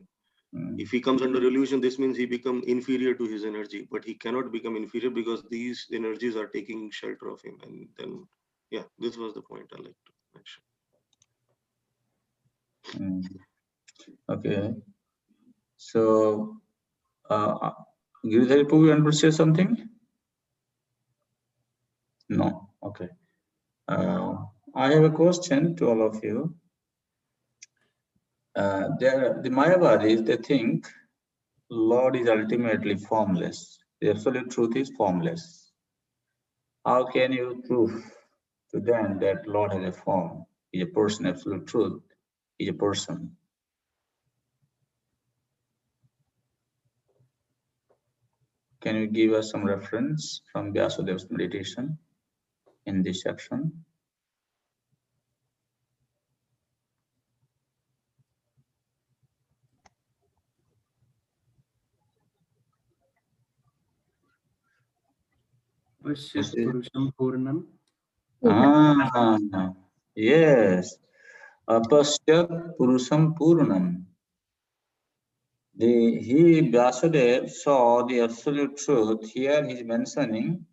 If he comes under illusion, this means he becomes inferior to his energy, but he cannot become inferior because these energies are taking shelter of him. And then, yeah, this was the point I like to mention. Okay. So, Giridhari Prabhu, you want to say something? No. Okay. I have a question to all of you. The Mayavadis, they think Lord is ultimately formless. The absolute truth is formless. How can you prove to them that Lord has a form? Is a person, absolute truth is a person. Can you give us some reference from Vyasadeva's meditation in this section? Purusham Purnam. Yes. Apasyat Purusham Purnam. Vyasadeva saw the absolute truth. Here he is mentioning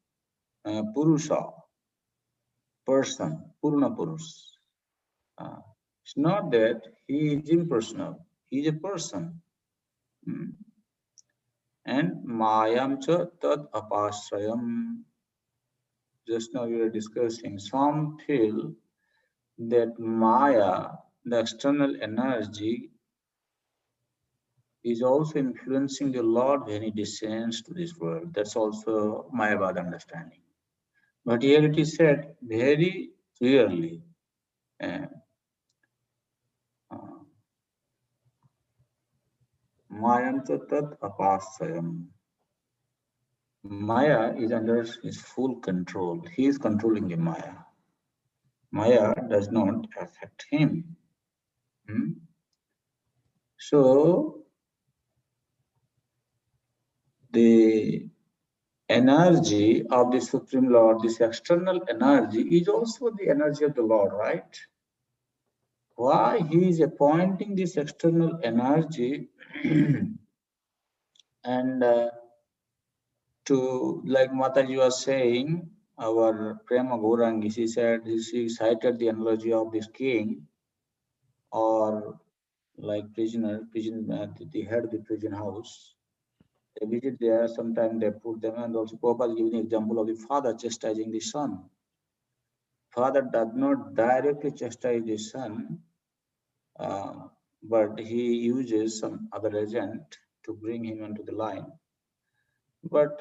Purusha, person, Purna Purush. It's not that he is impersonal, he is a person. And Mayam cha tad apasrayam. Just now we were discussing, some feel that Maya, the external energy, is also influencing the Lord when he descends to this world. That's also Mayavad understanding. But here it is said very clearly. Mayam tat apasayam. Maya is under his full control. He is controlling the Maya. Maya does not affect him. So the energy of the Supreme Lord, this external energy, is also the energy of the Lord, right? why he is appointing this external energy and to, like Mataji was saying, our Prema Gaurangi, she said, she cited the analogy of this king or like prisoner, the head of the prison house. They visit there, sometimes they put them, and also Prabhupada giving the example of the father chastising the son. Father does not directly chastise the son, but he uses some other agent to bring him into the line. But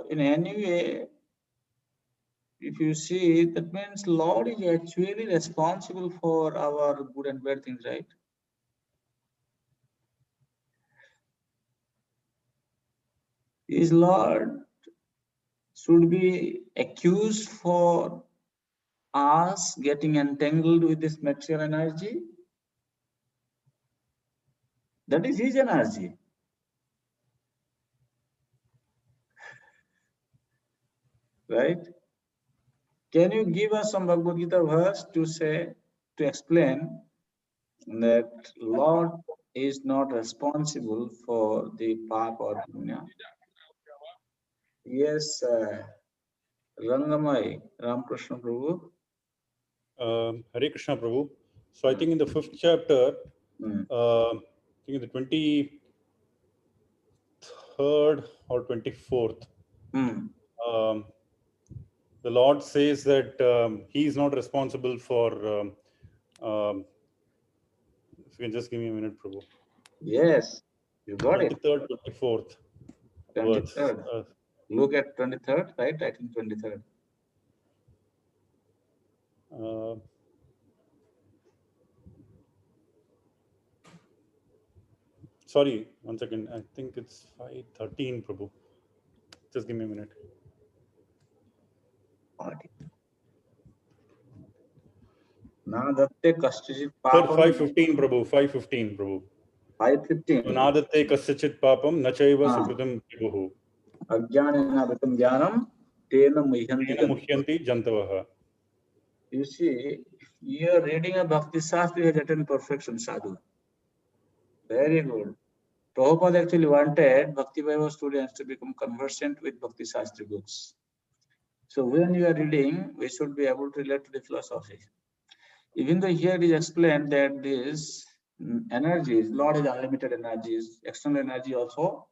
in any way, if you see, that means Lord is actually responsible for our good and bad things, right? Is Lord should be accused for us getting entangled with this material energy? That is his energy. Right? Can you give us some Bhagavad Gita verse to say, to explain that Lord is not responsible for the papa or punya? Yes, Rangamai, Ramakrishna Prabhu. Hare Krishna Prabhu. So I think in the 5th chapter, I think in the 23rd or 24th, the Lord says that he is not responsible for, if you can just give me a minute, Prabhu. Yes, you got 23rd, 24th. 23rd. Look at 23rd, right? I think 23rd. Sorry, one second. I think it's 5:13, Prabhu. Just give me a minute. Nadatte kaschachit Sir, papam. 5:15, Prabhu. 5:15, Prabhu. 5:15. Nadatte kaschachit papam nachaiva sukritam pribhu. Ajnanena vritam jnanam tena muhyanti jantavaha. You see, you are reading a Bhakti Shastri has attained perfection, sadhu. Very good. Prabhupada actually wanted Bhakti Vaibhava students to become conversant with Bhakti Shastri books. So when you are reading, we should be able to relate to the philosophy. Even though here it is explained that these energies, Lord has unlimited energies, external energy also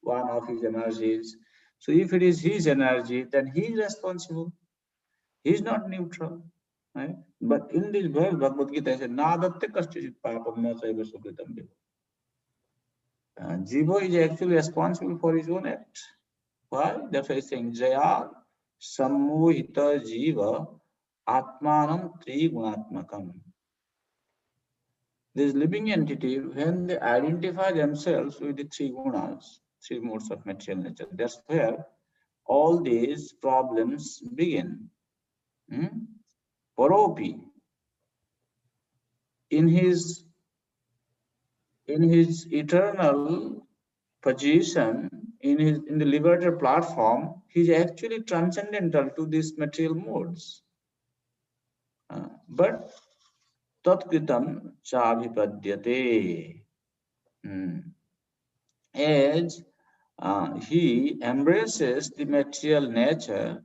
one of his energies. So if it is his energy, then he is responsible. He is not neutral. Right? But in this verse, Bhagavad Gita says, Nadatte kaschachit papam na chaiva sukritam vivo. Jiva is actually responsible for his own act. Why? That's why he's saying, Jaya sammohita jiva atmanam trigunatmakam. This living entity, when they identify themselves with the three gunas, three modes of material nature, that's where all these problems begin. Paropi, in his eternal position, in the liberated platform, he is actually transcendental to these material modes. But tatkritam chabhipadyate. As he embraces the material nature,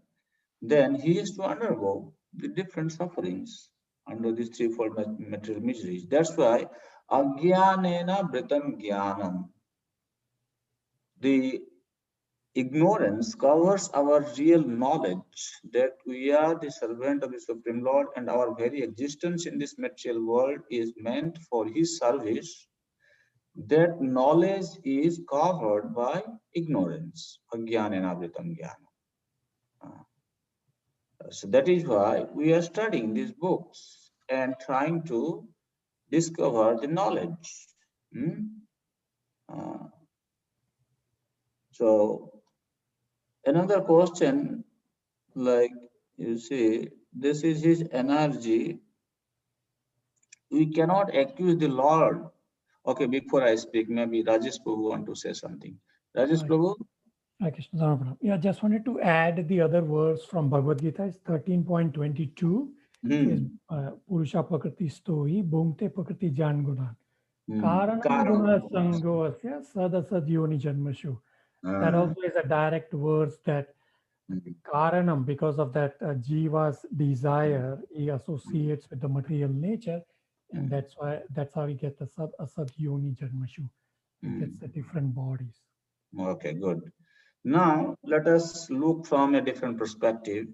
then he has to undergo the different sufferings under these threefold material miseries. That's why ajnanena vritam jnanam. The ignorance covers our real knowledge that we are the servant of the Supreme Lord and our very existence in this material world is meant for his service. That knowledge is covered by ignorance. Ajnanena vritam jnanam. So that is why we are studying these books and trying to discover the knowledge. So another question, like you see, this is his energy. We cannot accuse the Lord. Okay, before I speak, maybe Rajesh Prabhu want to say something. Rajesh Prabhu? Yeah, just wanted to add the other verse from Bhagavad Gita is 13.22. Purusha Prakriti Stoi, Bhungte Prakriti Jan Gunan. Karanam Guna Sangovasya Sadasad Yoni Janmashu. That also is a direct verse that Karanam, because of that Jiva's desire, he associates with the material nature, and that's how we get the Asad Yoni Janmashu. He gets the different bodies. Okay, good. Now let us look from a different perspective.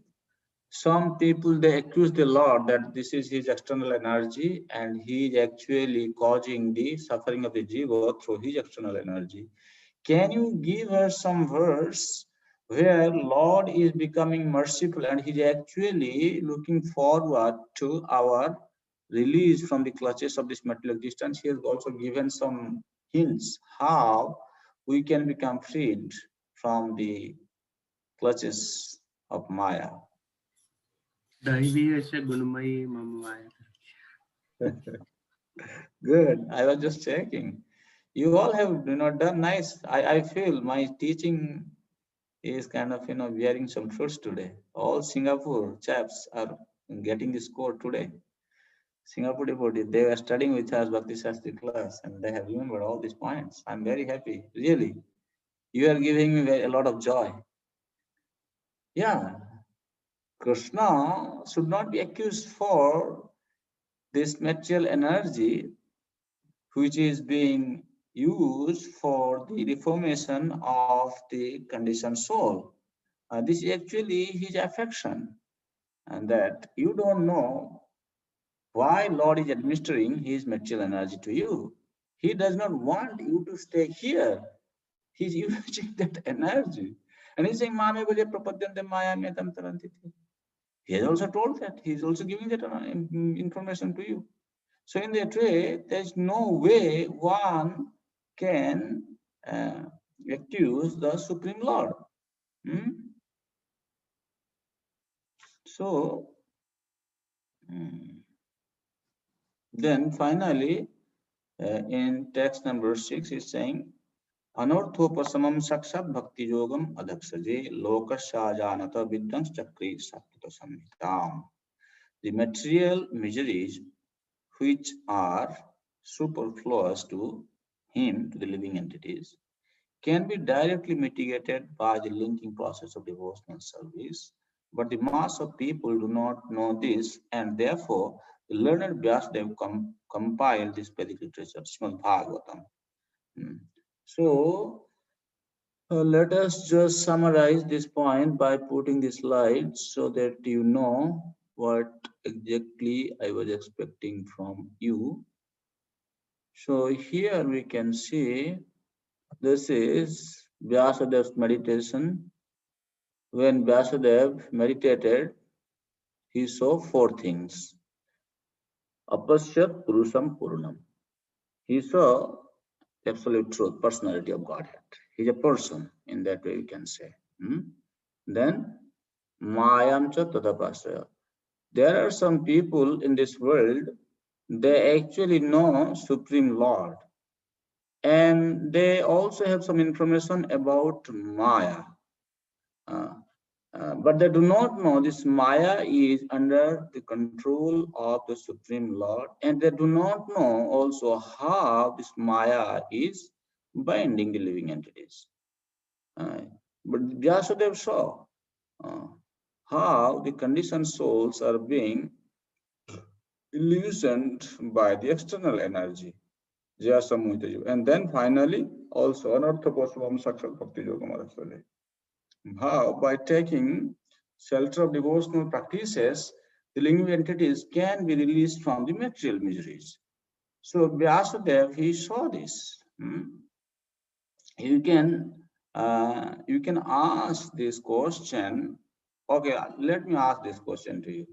Some people, they accuse the Lord that this is his external energy and he is actually causing the suffering of the jiva through his external energy. Can you give us some verse where Lord is becoming merciful and he's actually looking forward to our release from the clutches of this material existence? He has also given some hints how we can become freed from the clutches of Maya. Good. I was just checking. You all have done nice. I feel my teaching is kind of bearing some fruits today. All Singapore chaps are getting the score today. Singapore devotees, they were studying with us Bhakti Shastri class and they have remembered all these points. I'm very happy. Really. You are giving me a lot of joy. Yeah. Krishna should not be accused for this material energy which is being used for the reformation of the conditioned soul. This is actually his affection, and that you don't know why Lord is administering his material energy to you. He does not want you to stay here. He's using that energy. And he's saying, Mame Bhaja Prapadyante Maya Metam Tarantiti. He has also told that. He's also giving that information to you. So in that way, there's no way one can accuse the Supreme Lord. So then finally, in text number 6 is saying, Anarthopasamam sakshat bhakti yogam adaksaje lokashajanata vidyans chakri sapta samhitam. The material miseries which are superfluous to him, to the living entities, can be directly mitigated by the linking process of devotional service. But the mass of people do not know this, and therefore the learned Vyasadeva compiled this Vedic literature, Srimad-Bhagavatam. So let us just summarize this point by putting the slides so that you know what exactly I was expecting from you. So here we can see this is Vyasadev's meditation. When Vyasadeva meditated, he saw 4 things. Apasyat Purusham Purnam. He saw absolute truth, personality of Godhead. He's a person, in that way we can say. Then Mayam cha tadapasya. There are some people in this world, they actually know Supreme Lord. And they also have some information about Maya. But they do not know this Maya is under the control of the Supreme Lord. And they do not know also how this Maya is binding the living entities. But Vyasadeva saw how the conditioned souls are being illusioned by the external energy. And then finally, also Anarthaposvam Sakshat Bhakti Yogamarasale. How by taking shelter of devotional practices, the living entities can be released from the material miseries. So Vyasadeva, he saw this. You can ask this question. Okay, let me ask this question to you.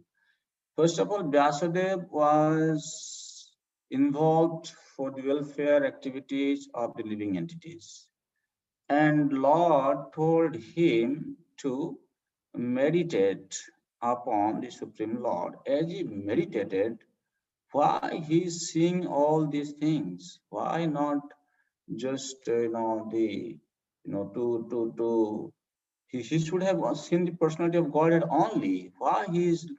First of all, Vyasadeva was involved for the welfare activities of the living entities. And Lord told him to meditate upon the Supreme Lord. As he meditated, why he's seeing all these things? Why not just he should have seen the personality of Godhead only. Why he is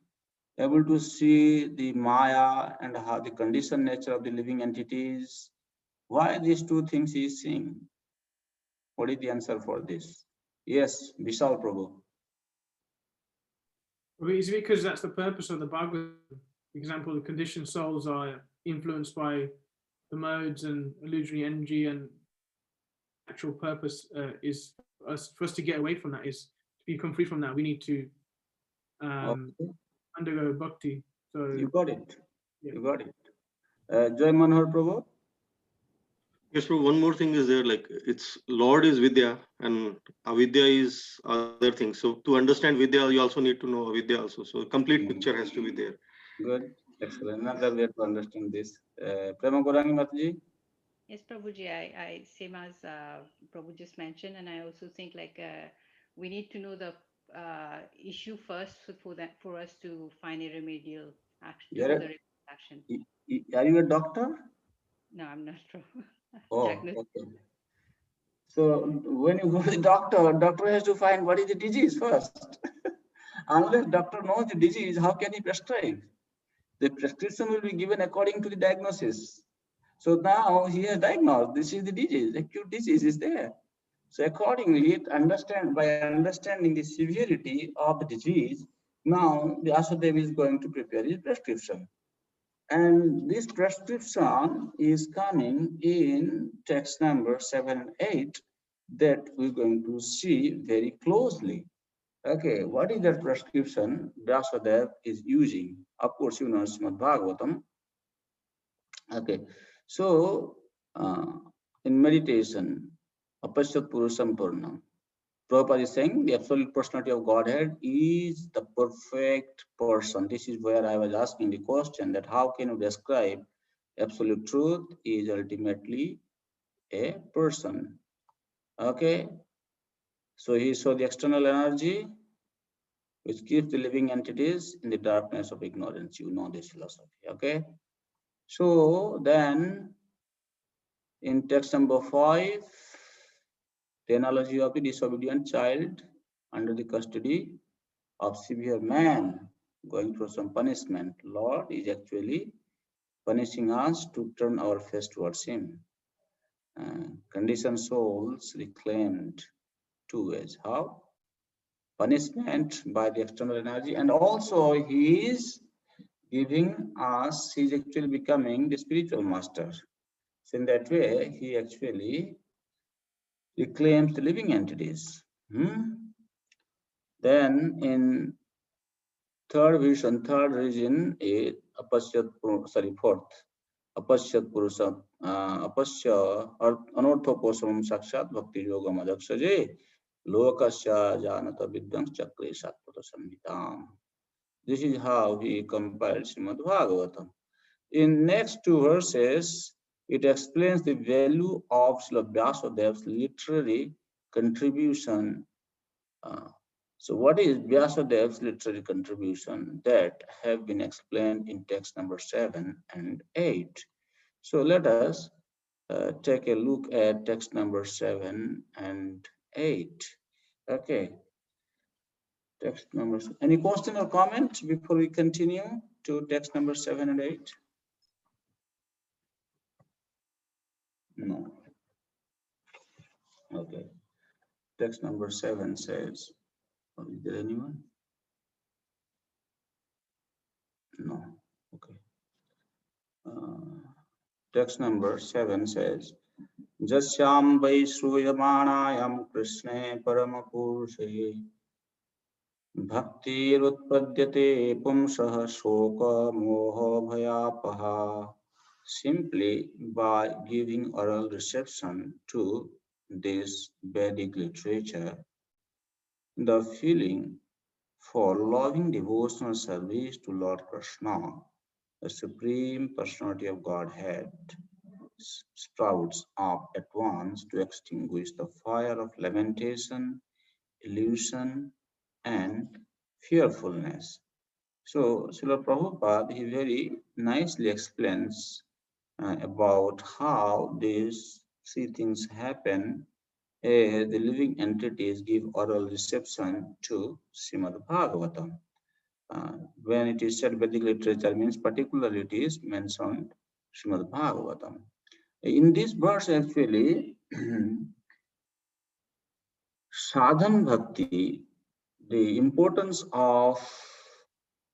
able to see the Maya and how the conditioned nature of the living entities. Why these two things he is seeing? What is the answer for this? Yes, Vishal Prabhu. Well, it's because that's the purpose of the Bhagavatam. For example, the conditioned souls are influenced by the modes and illusory energy, and actual purpose is for us to get away from that, is to become free from that. We need to undergo bhakti. So You got it. Yeah. You got it. Jai Manohar Prabhu. Yes, Prabhu, one more thing is there, like it's Lord is Vidya and Avidya is other things. So to understand Vidya, you also need to know Avidya also. So complete picture has to be there. Good. Excellent. Another way to understand this. Prema Gorangi Mataji. Yes, Prabhuji, I same as Prabhu just mentioned, and I also think like we need to know the issue first for us to find a remedial action. Are you a doctor? No, I'm not, Prabhu. Oh, okay. So when you go to the doctor has to find what is the disease first. Unless doctor knows the disease, how can he prescribe? The prescription will be given according to the diagnosis. So now he has diagnosed this is the disease, acute disease is there. So accordingly, by understanding the severity of the disease, now the Vyasadeva is going to prepare his prescription. And this prescription is coming in text number 7 and 8 that we're going to see very closely. Okay, what is that prescription Vyasadeva is using? Of course, you know Srimad-Bhagavatam. Okay, so in meditation, Apashyat Purusham Purnam, Prabhupada is saying the absolute personality of Godhead is the perfect person. This is where I was asking the question that how can you describe absolute truth is ultimately a person. Okay, so he saw the external energy which keeps the living entities in the darkness of ignorance. You know this philosophy. Okay, so then in text number 5, the analogy of the disobedient child under the custody of severe man going through some punishment. Lord is actually punishing us to turn our face towards him. Conditioned souls reclaimed two ways. How? Punishment by the external energy, and also he is giving us, he is actually becoming the spiritual master. So in that way, he actually reclaims the living entities. Then in third region is fourth. Apashyat Purusam, Apasya Anorthoposam Sakshat Bhakti Yoga Madaksaje, Lokasya Janata Vidyam Chakre Satpata Samhitam. This is how he compiled Srimad-Bhagavatam. In next two verses, it explains the value of Srila Vyasadev's literary contribution. So what is Vyasadev's literary contribution? That have been explained in text number 7 and 8. So let us take a look at text number 7 and 8. Okay. Text number. Any question or comment before we continue to text number 7 and 8? No. Okay. Text number 7 says, is there anyone? No. Okay. Text number 7 says, Jasyam vai sruyamanayam Krishne paramapurushe Bhaktirutpadyate pumsah shoka moha bhayapaha. Simply by giving oral reception to this Vedic literature, the feeling for loving devotional service to Lord Krishna, the Supreme Personality of Godhead, sprouts up at once to extinguish the fire of lamentation, illusion, and fearfulness. So, Srila Prabhupada, he very nicely explains about how these three things happen. The living entities give oral reception to Srimad Bhagavatam. When it is said Vedic literature means particularly it is mentioned Srimad-Bhagavatam. In this verse actually, sadhan bhakti, the importance of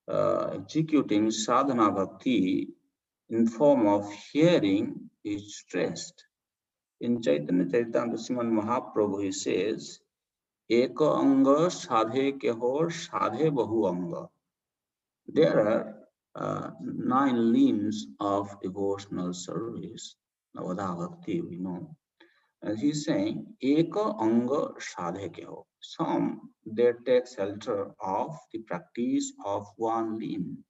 executing sadhana bhakti in form of hearing is stressed. In Chaitanya Charitamrita Srimad Mahaprabhu he says, Eka anga sadhe keho sadhe bahu anga. There are 9 limbs of devotional service. Navadha bhakti, we know. And he's saying, Eka anga sadhe keho. Some they take shelter of the practice of one limb.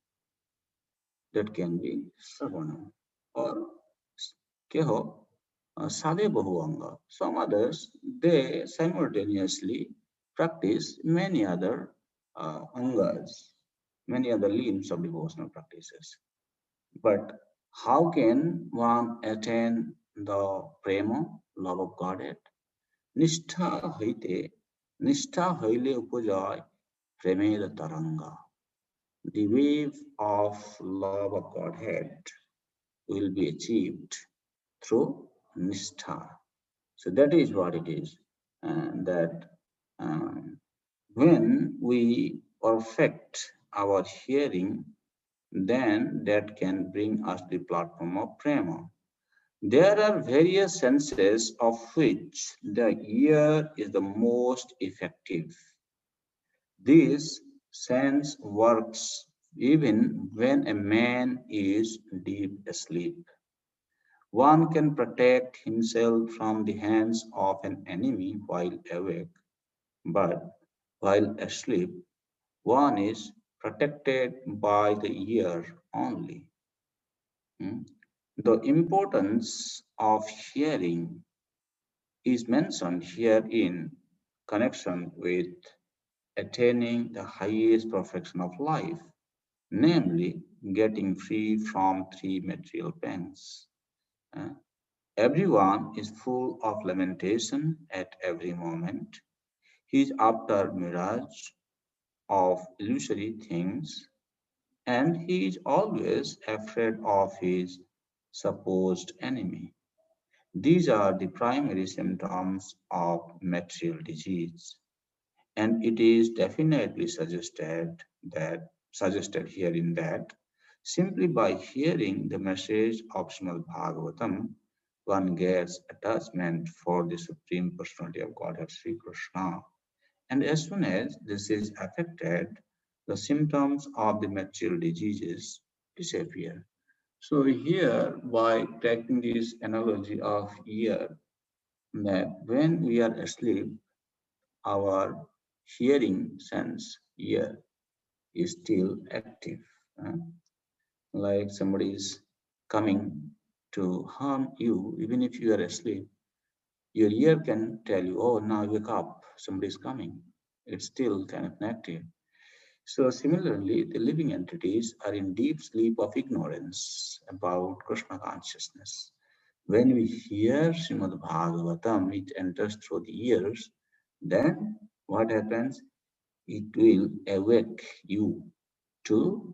That can be Savana or Keho, Sadhe Bahuanga. Some others, they simultaneously practice many other angas, many other limbs of devotional practices. But how can one attain the prema, love of Godhead? Nishtha haile upajay premeda taranga. The wave of love of Godhead will be achieved through Nishtha. So that is what it is. And that when we perfect our hearing, then that can bring us the platform of Prema. There are various senses of which the ear is the most effective. This sense works even when a man is deep asleep. One can protect himself from the hands of an enemy while awake, but while asleep, one is protected by the ear only. The importance of hearing is mentioned here in connection with attaining the highest perfection of life, namely getting free from 3 material pains. Everyone is full of lamentation at every moment. He is after mirage of illusory things, and he is always afraid of his supposed enemy. These are the primary symptoms of material disease, and it is definitely suggested herein that simply by hearing the message of Srimad-Bhagavatam, one gets attachment for the Supreme Personality of Godhead, Sri Krishna. And as soon as this is affected, the symptoms of the material diseases disappear. So here, by taking this analogy of ear, that when we are asleep, our hearing sense, ear, is still active. Like somebody is coming to harm you, even if you are asleep, your ear can tell you, oh, now wake up, somebody is coming. It's still kind of active. So similarly, the living entities are in deep sleep of ignorance about Krishna consciousness. When we hear Srimad-Bhagavatam, it enters through the ears, then what happens? It will awake you to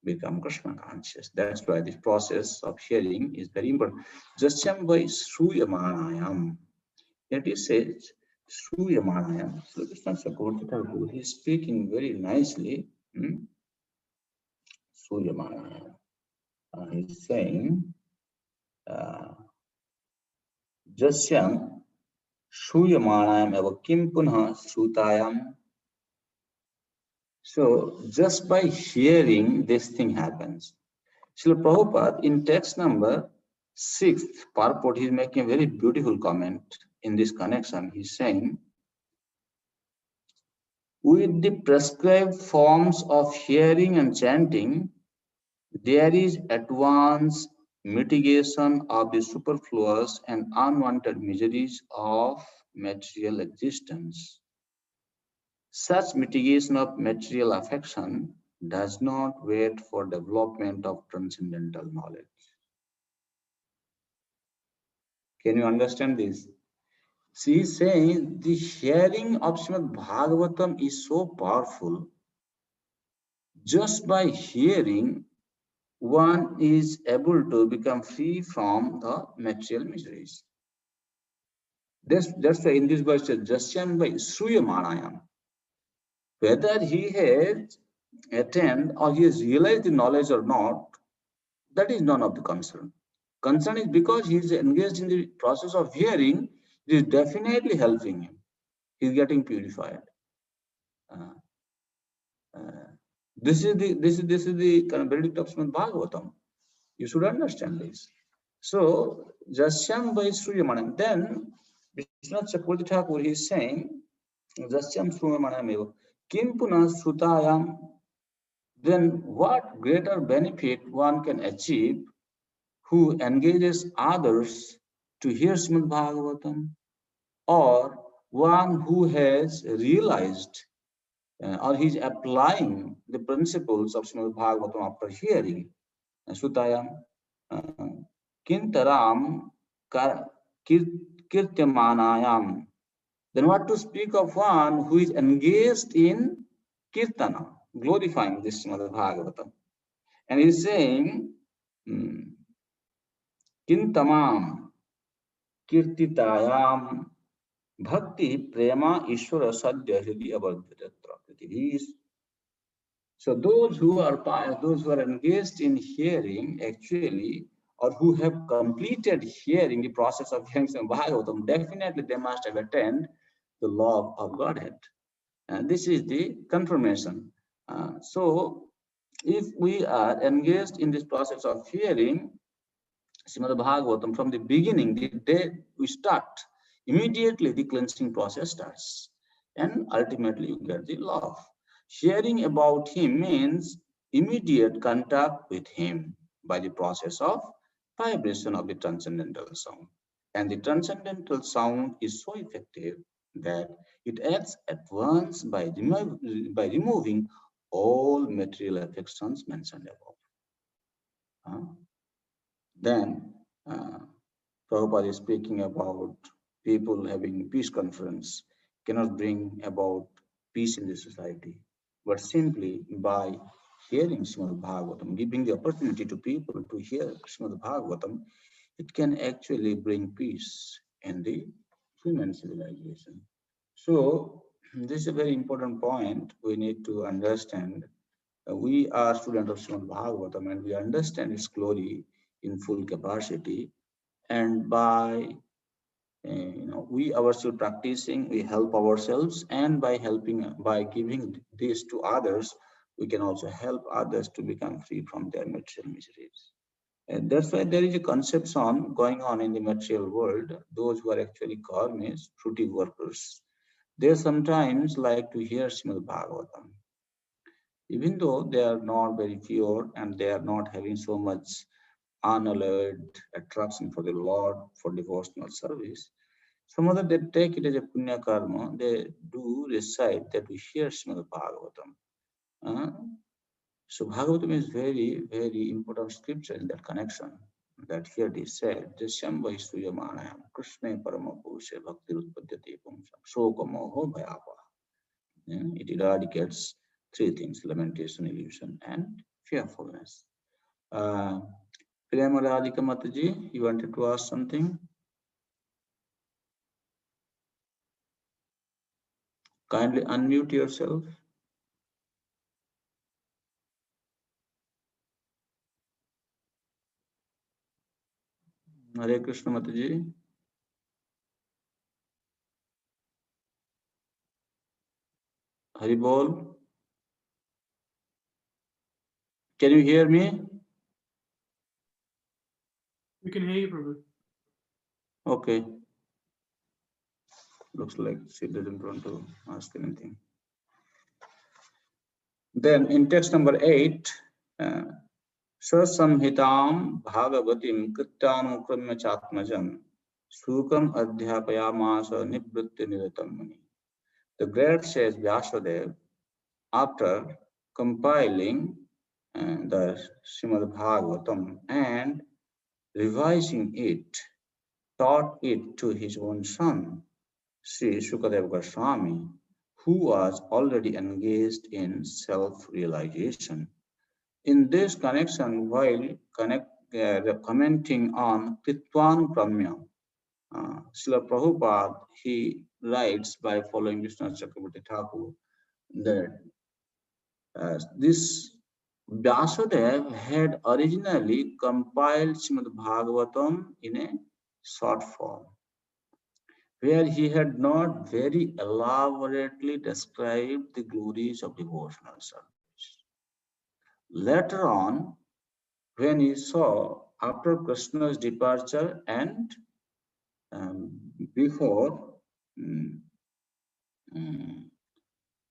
become Krishna conscious. That's why this process of hearing is very important. Jasyam vai sruyamanayam. It is said, sruyamanayam. So Krishna Thakur, he is speaking very nicely. Sruyamanayam. He is saying, Jasyam sruyamanayam eva kim punha srutayam. So just by hearing, this thing happens. Srila Prabhupada, in text number 6th purport, he is making a very beautiful comment in this connection. He is saying, with the prescribed forms of hearing and chanting, there is at once mitigation of the superfluous and unwanted miseries of material existence. Such mitigation of material affection does not wait for development of transcendental knowledge. Can you understand this? She is saying the hearing of Srimad Bhagavatam is so powerful just by hearing, one is able to become free from the material miseries. That's why in this verse, Jasyam by Sruyamanayam. Whether he has attained or he has realized the knowledge or not, that is none of the concern. Concern is because he is engaged in the process of hearing, it is definitely helping him. He is getting purified. This is the kind of verdict of Srimad-Bhagavatam. You should understand this. So, Jasyam by Sruyamanam. Then, Vishwanath Chakravarti Thakur is saying, Jasyam Sruyamanam Kim Puna Srutayam. Then, what greater benefit one can achieve who engages others to hear Srimad-Bhagavatam, or one who has realized or he is applying the principles of Srimad-Bhagavatam after hearing. Sutayam Kintaram Kirtyamanayam. Then what to speak of one who is engaged in Kirtana, glorifying this Srimad-Bhagavatam. And he is saying, Kintamam Kirtitayam Bhakti Prema Ishvara Sadhya Hridi Abhadhyatra. So those who are pious, those who are engaged in hearing actually, or who have completed hearing, the process of hearing Bhagavatam, definitely they must have attained the law of Godhead. And this is the confirmation. So if we are engaged in this process of hearing Srimad-Bhagavatam from the beginning, the day we start, immediately the cleansing process starts. And ultimately you get the love. Sharing about him means immediate contact with him by the process of vibration of the transcendental sound. And the transcendental sound is so effective that it acts at once by removing all material affections mentioned above. Then Prabhupada is speaking about people having peace conference cannot bring about peace in the society, but simply by hearing Srimad-Bhagavatam, giving the opportunity to people to hear Srimad-Bhagavatam, it can actually bring peace in the human civilization. So this is a very important point we need to understand. We are students of Srimad-Bhagavatam and we understand its glory in full capacity, and by we ourselves practicing, we help ourselves, and by giving this to others, we can also help others to become free from their material miseries. And that's why there is a conception going on in the material world. Those who are actually karmis, fruity workers, they sometimes like to hear Srimad-Bhagavatam, even though they are not very pure and they are not having so much unalloyed attraction for the Lord for devotional service. Some other they take it as a punya karma. They do recite that we hear Srimad-Bhagavatam. So Bhagavatam is very, very important scripture in that connection. That here it is said, Jasyam Vaishuyamanayam Krishna Paramapurusha Bhakti Utpadyate Pumsam Shokamoho Bhayapa. It eradicates three things: lamentation, illusion, and fearfulness. Prema Radhika Mataji, you wanted to ask something? Kindly unmute yourself. Hare Krishna Mataji. Hari Bol. Can you hear me? We can hear you, Prabhu. Okay. Looks like she doesn't want to ask anything. Then in text number 8, Sasamhitam Bhagavatim Krittanukrumya Chatmajam Sukam Adhyapayamasa Nivritti Niratamani. The great says Vyasadeva, after compiling the Srimad-Bhagavatam and revising it, taught it to his own son, Sri Sukadeva Goswami, who was already engaged in self-realization. In this connection, while commenting on Kritvanukramya, Srila Prabhupada, he writes by following Vishnu Chakravarti Thakur that this Vyasadeva had originally compiled Srimad-Bhagavatam in a short form, where he had not very elaborately described the glories of devotional service. Later on, when he saw after Krishna's departure and before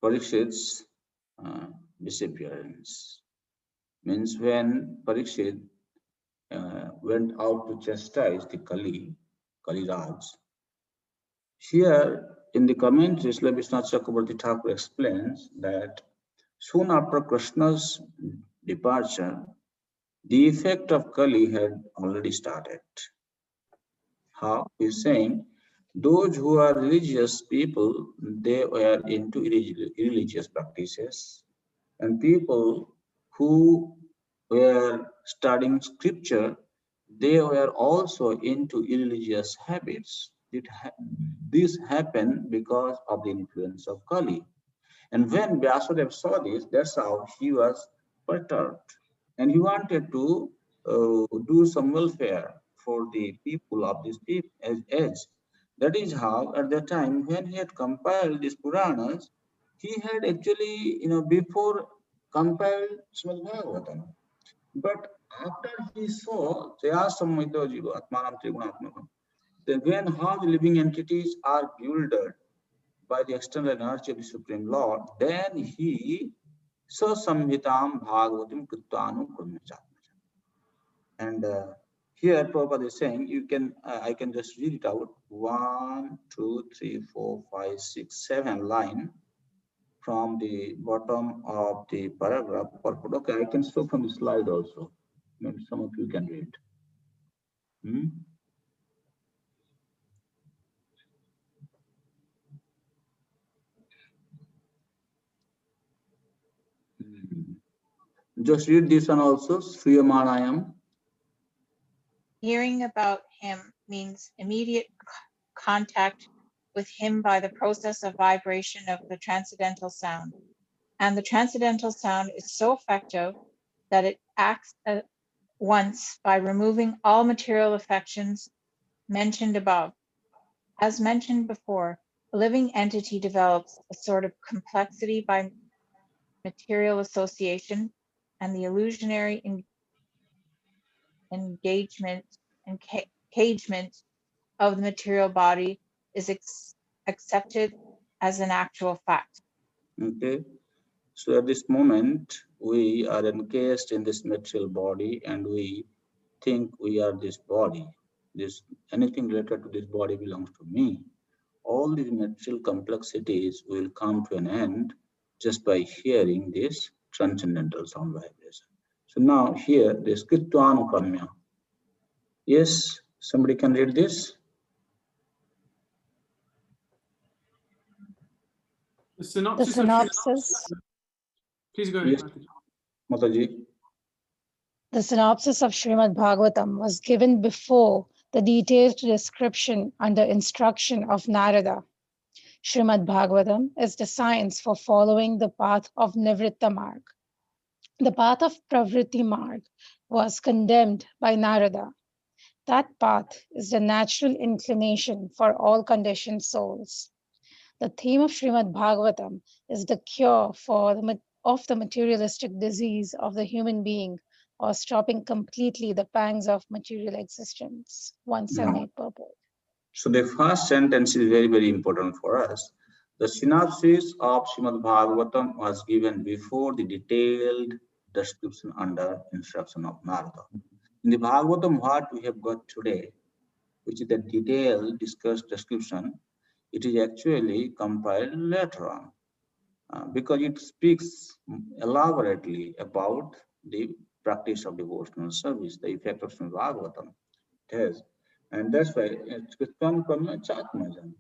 Parikshit's disappearance, means when Parikshit went out to chastise the Kali Raj. Here in the commentary, Srila Vishnu Chakravarti Thakur explains that soon after Krishna's departure, the effect of Kali had already started. How? He's saying those who are religious people, they were into irreligious practices, and people who were studying scripture, they were also into irreligious habits. This happened because of the influence of Kali. And when Vyasadeva saw this, that's how he was perturbed. And he wanted to do some welfare for the people of this age. That is how, at the time when he had compiled these Puranas, he had actually, before compiled Srimad-Bhagavatam. But after he saw Jayasamhita Jiva Atmanam Trigunaatmakam, then when how the living entities are builded by the external energy of the Supreme Lord, then he saw Samhitam Bhagavatam Kritvanu Kurmachatmaja. And here Prabhupada is saying, you can, I can just read it out, 1, 2, 3, 4, 5, 6, 7 line from the bottom of the paragraph. Okay, I can show from the slide also. Maybe some of you can read. Just read this one also, Sriyamanayam. Hearing about him means immediate contact with him by the process of vibration of the transcendental sound. And the transcendental sound is so effective that it acts at once by removing all material affections mentioned above. As mentioned before, a living entity develops a sort of complexity by material association, and the illusionary engagement and cagement of the material body is accepted as an actual fact. Okay, so at this moment we are encased in this material body and we think we are this body. This anything related to this body belongs to me. All these material complexities will come to an end just by hearing this transcendental sound vibration. So now here this Kirtvanukamya. Yes, somebody can read this. The synopsis. Please go ahead. Yes, Mataji. The synopsis of Srimad-Bhagavatam was given before the detailed description under instruction of Narada. Srimad-Bhagavatam is the science for following the path of Nivritta Marg. The path of Pravritti Marg was condemned by Narada. That path is the natural inclination for all conditioned souls. The theme of Srimad-Bhagavatam is the cure of the materialistic disease of the human being, or stopping completely the pangs of material existence. 178 purport. So the first sentence is very, very important for us. The synopsis of Srimad-Bhagavatam was given before the detailed description under instruction of Narada. In the Bhagavatam, what we have got today, which is the detailed discussed description, it is actually compiled later on because it speaks elaborately about the practice of devotional service, the effect of Srimad Bhagavatam. It has. And that's why it's come from Chatmajan.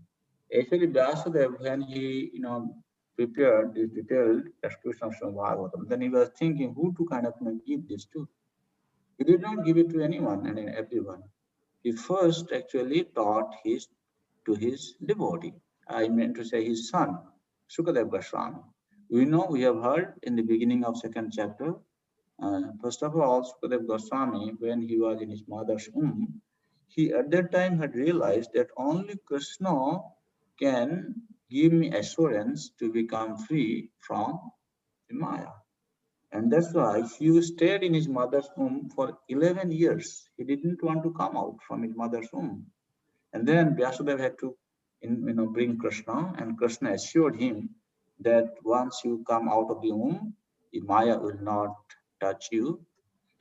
Actually, Vyasadeva, when he, prepared this detailed description of Srimad-Bhagavatam. Then he was thinking who to kind of give this to. He did not give it to anyone and everyone. He first actually taught to his devotee. I meant to say his son, Sukadeva Goswami. We know, we have heard in the beginning of second chapter, first of all, Sukadeva Goswami, when he was in his mother's womb, he at that time had realized that only Krishna can give me assurance to become free from Maya. And that's why he stayed in his mother's womb for 11 years. He didn't want to come out from his mother's womb. And then Vyasadeva had to bring Krishna, and Krishna assured him that once you come out of the womb, the Maya will not touch you.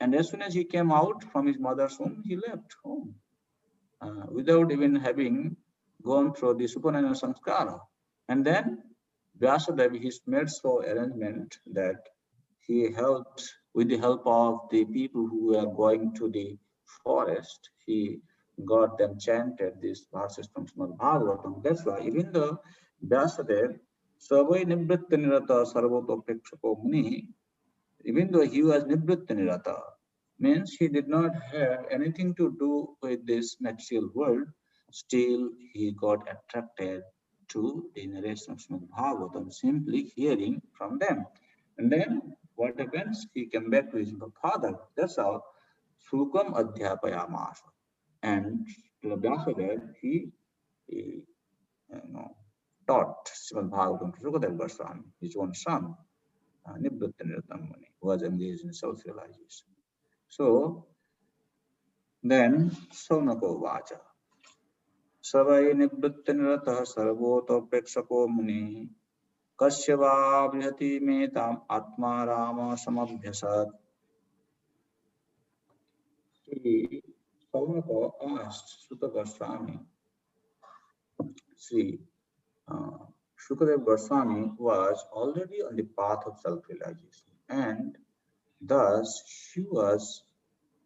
And as soon as he came out from his mother's womb, he left home without even having gone through the Supanana Samskara. And then Vyasadeva, he made so arrangement that he helped, with the help of the people who were going to the forest, he got them chanted these verses from Srimad-Bhagavatam. That's why even though Vyasadeva, Savai Nivritta Nirata Sarvato Pekshako Muni, even though he was Nivritta Nirata, means he did not have anything to do with this material world, still he got attracted to the narration of Srimad-Bhagavatam, simply hearing from them. And then what happens? He came back to his father. That's how Sukam Adhyapayamasa. And Vyasadeva, he taught Srimad-Bhagavatam to Sukadeva Goswami, his own son, Nivritta Niratamani, who was engaged in self-realization. So then Saunako Vacha. Savai Nivritta Nirata Sarvoto Pekshako Muni Kasyava Brihati Metam Atma Rama Samabhyasat. Saunako asked Sutta Goswami, see, Shukadeva Goswami was already on the path of self-realization, and thus he was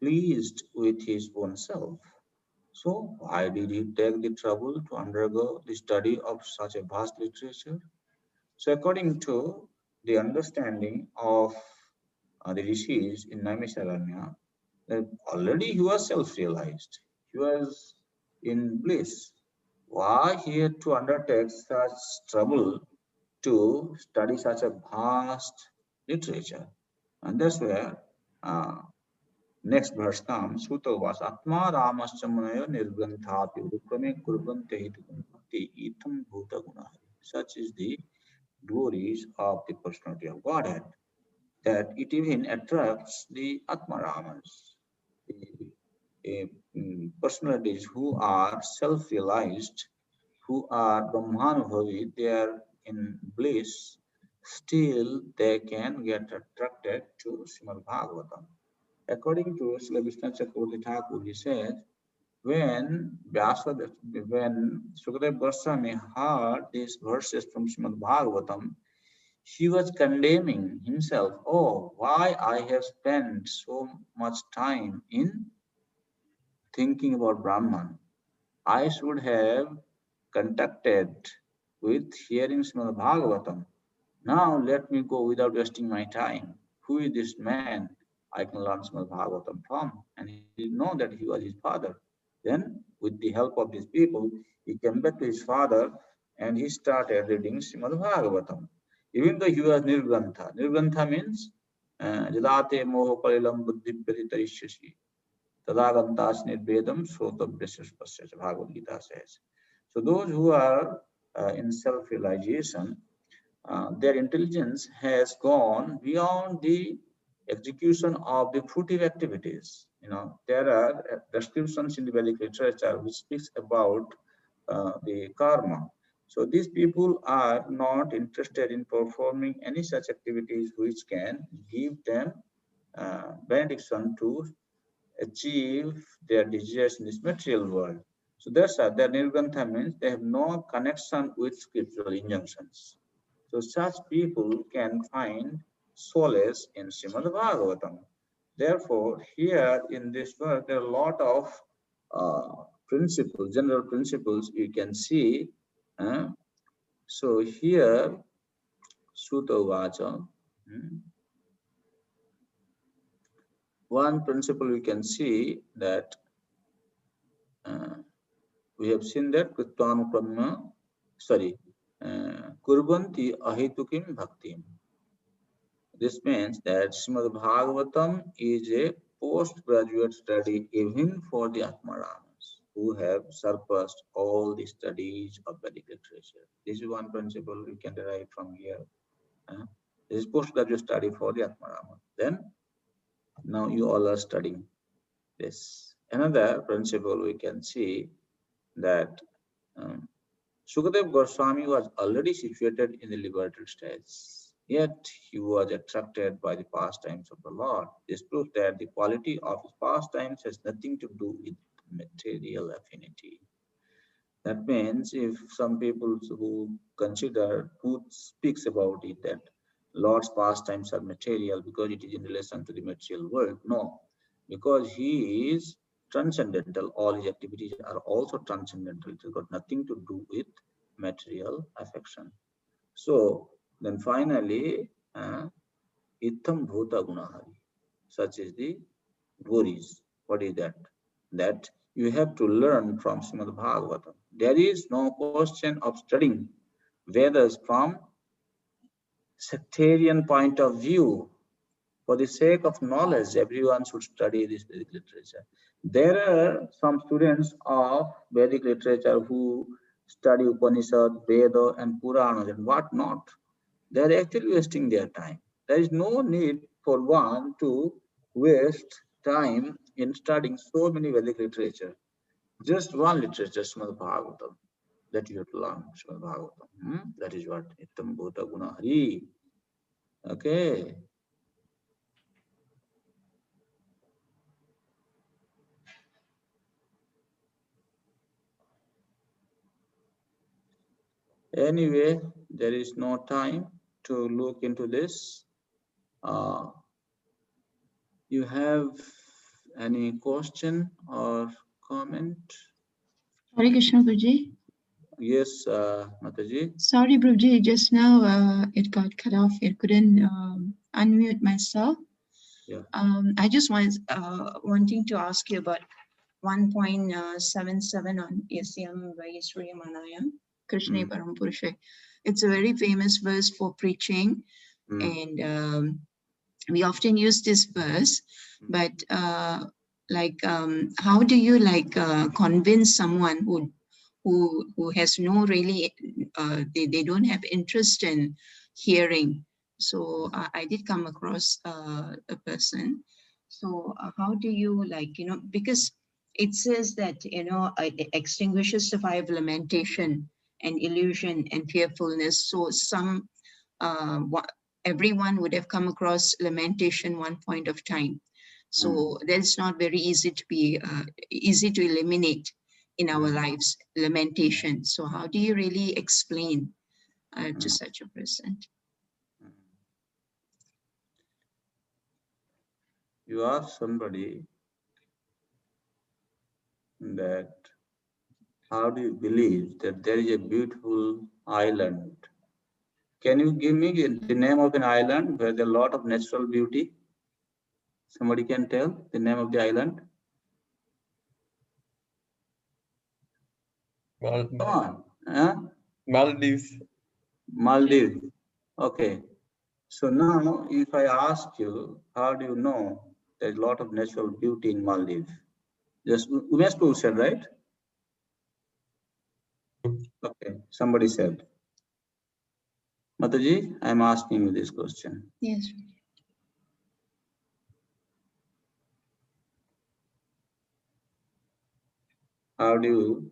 pleased with his own self. So why did he take the trouble to undergo the study of such a vast literature? So according to the understanding of the rishis in Naimisharanya, already he was self-realized. He was in bliss. Why he had to undertake such trouble to study such a vast literature? And that's where next verse comes, Suto was Atma Ramaschamanaya Nirganthapi Rukrame Kurbante Hitukti Itam Bhuta Gunari. Such is the glories of the personality of Godhead, that it even attracts the Atma Ramas, the personalities who are self-realized, who are Brahmanubhavi, they are in bliss, still they can get attracted to Srimad-Bhagavatam. According to Srila Vishnu Chakravarti Thakur, he says, when Sukadeva Goswami heard these verses from Srimad-Bhagavatam, he was condemning himself. Oh, why I have spent so much time in thinking about Brahman. I should have contacted with hearing Srimad-Bhagavatam. Now let me go without wasting my time. Who is this man I can learn Srimad-Bhagavatam from? And he didn't know that he was his father. Then, with the help of these people, he came back to his father and he started reading Srimad-Bhagavatam. Even though he was Nirgrantha. Nirgrantha means Jadate moho kalilam buddhipyatitarishyashi tadagantas nirbedam srotabhyasaspasya, Bhagavad Gita says. So those who are in self-realization, their intelligence has gone beyond the execution of the fruitive activities. There are descriptions in the Vedic literature which speaks about the karma. So these people are not interested in performing any such activities which can give them benediction to achieve their desires in this material world. So that's their nirgantha means they have no connection with scriptural injunctions. So such people can find solace in Srimad-Bhagavatam. Therefore, here in this verse, there are a lot of principles, general principles you can see. So here, Sutta Vacha. One principle we can see that we have seen that Kurbanti Ahitukim Bhaktim. This means that Srimad-Bhagavatam is a postgraduate study even for the Atmaramas who have surpassed all the studies of Vedic literature. This is one principle we can derive from here. This is postgraduate study for the Atmarama. Then, now you all are studying this. Another principle we can see that Sukadev Goswami was already situated in the liberated states, yet he was attracted by the pastimes of the Lord. This proves that the quality of his pastimes has nothing to do with material affinity. That means if some people who speaks about it that Lord's pastimes are material because it is in relation to the material world, no, because he is transcendental. All his activities are also transcendental. It has got nothing to do with material affection. So then finally, Itham Bhuta Gunahari, such is the Bhuris. What is that? That you have to learn from Srimad-Bhagavatam. There is no question of studying Vedas from sectarian point of view. For the sake of knowledge, everyone should study this Vedic literature. There are some students of Vedic literature who study Upanishad, Veda, and Puranas and what not. They are actually wasting their time. There is no need for one to waste time in studying so many Vedic literature. Just one literature, Srimad Bhagavatam, that you have to learn, Srimad Bhagavatam. That is what Itam Bhuta Guna Hari. Okay. Anyway, there is no time to look into this. You have any question or comment? Hare Krishna, Guruji. Yes, Mataji. Sorry, Guruji, just now it got cut off. I couldn't unmute myself. Yeah. I just was wanting to ask you about 1.77 on Yasyam Vaishri Manayam, Krishna Param Purusha. It's a very famous verse for preaching, and we often use this verse, but how do you convince someone who has no really they don't have interest in hearing? So I did come across a person. So how do you because it says that it extinguishes the fire of lamentation and illusion and fearfulness. So everyone would have come across lamentation one point of time. So that's not very easy to be easy to eliminate in our lives, lamentation. So how do you really explain to such a person? You ask somebody that how do you believe that there is a beautiful island? Can you give me the name of an island where there is a lot of natural beauty? Somebody can tell the name of the island? Come on. Maldives. Maldives. Okay. So now if I ask you, how do you know there's a lot of natural beauty in Maldives? Just Umesh said, right? Okay, somebody said. Mataji, I'm asking you this question. Yes. How do you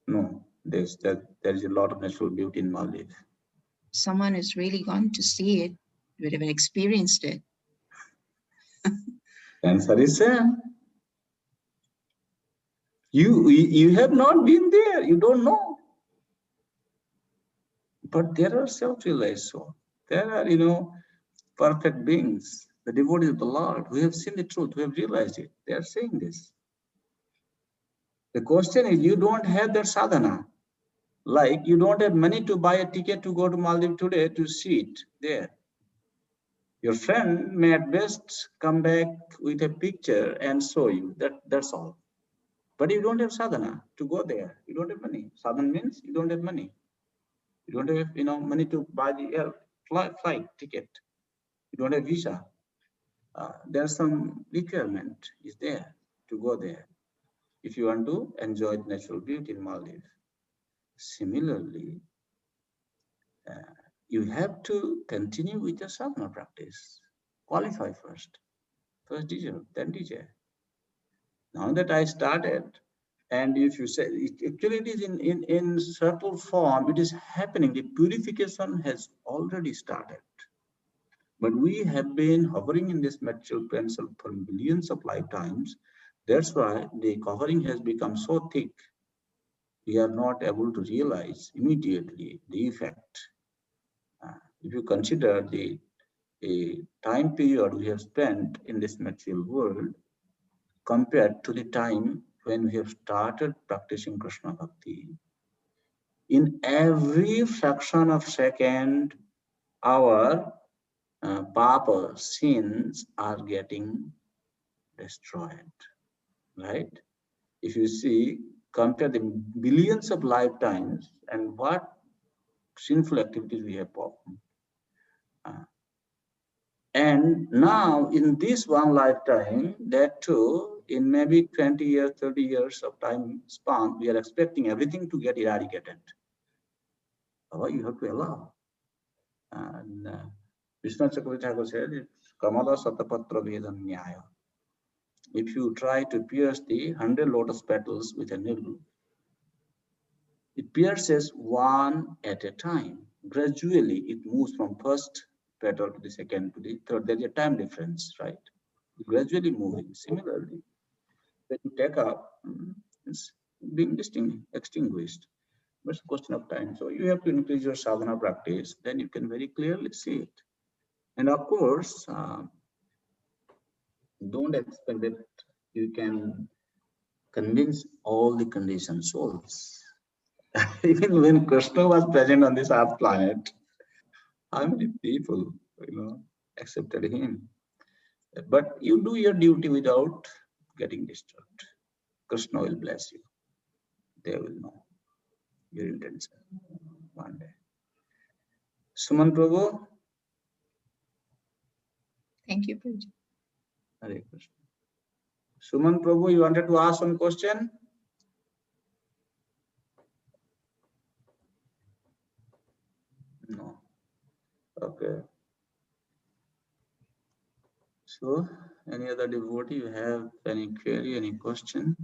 know that there is a lot of natural beauty in Maldives? Someone has really gone to see it, would have experienced it. Answer is you have not been there, you don't know. But there are self-realized souls. There are, perfect beings, the devotees of the Lord, who have seen the truth, who have realized it. They are saying this. The question is, you don't have that sadhana. Like you don't have money to buy a ticket to go to Maldives today to see it there. Your friend may at best come back with a picture and show you. That's all. But you don't have sadhana to go there. You don't have money. Sadhana means you don't have money. You don't have money to buy the flight ticket. You don't have visa. There's some requirement is there to go there if you want to enjoy the natural beauty in Maldives. Similarly, you have to continue with your sadhana practice. Qualify first teacher, then teacher. Now that I started, and if you say, actually it is in subtle form, it is happening. The purification has already started. But we have been hovering in this material plane for millions of lifetimes. That's why the covering has become so thick. We are not able to realize immediately the effect. If you consider the time period we have spent in this material world compared to the time when we have started practicing Krishna Bhakti, in every fraction of second, our papa sins are getting destroyed, right? If you see, compare the billions of lifetimes and what sinful activities we have performed. And now in this one lifetime, that too, in maybe 20 years, 30 years of time span, we are expecting everything to get eradicated. However, you have to allow. And Vishnu Chakravarti Thakur said, it's Kamala Satapatra Vedan Nyaya. If you try to pierce the 100 lotus petals with a needle, it pierces one at a time. Gradually, it moves from first petal to the second to the third. There's a time difference, right? Gradually moving. Similarly, when you take up, it's being extinguished. But it's a question of time. So you have to increase your sadhana practice, then you can very clearly see it. And of course, don't expect that you can convince all the conditioned souls. Even when Krishna was present on this earth planet, how many people, accepted him? But you do your duty without getting disturbed. Krishna will bless you. They will know your intention one day. Suman Prabhu. Thank you, Prabhuji. Hare Krishna. Suman Prabhu, you wanted to ask one question? No. Okay. So, any other devotee, you have any query, any question?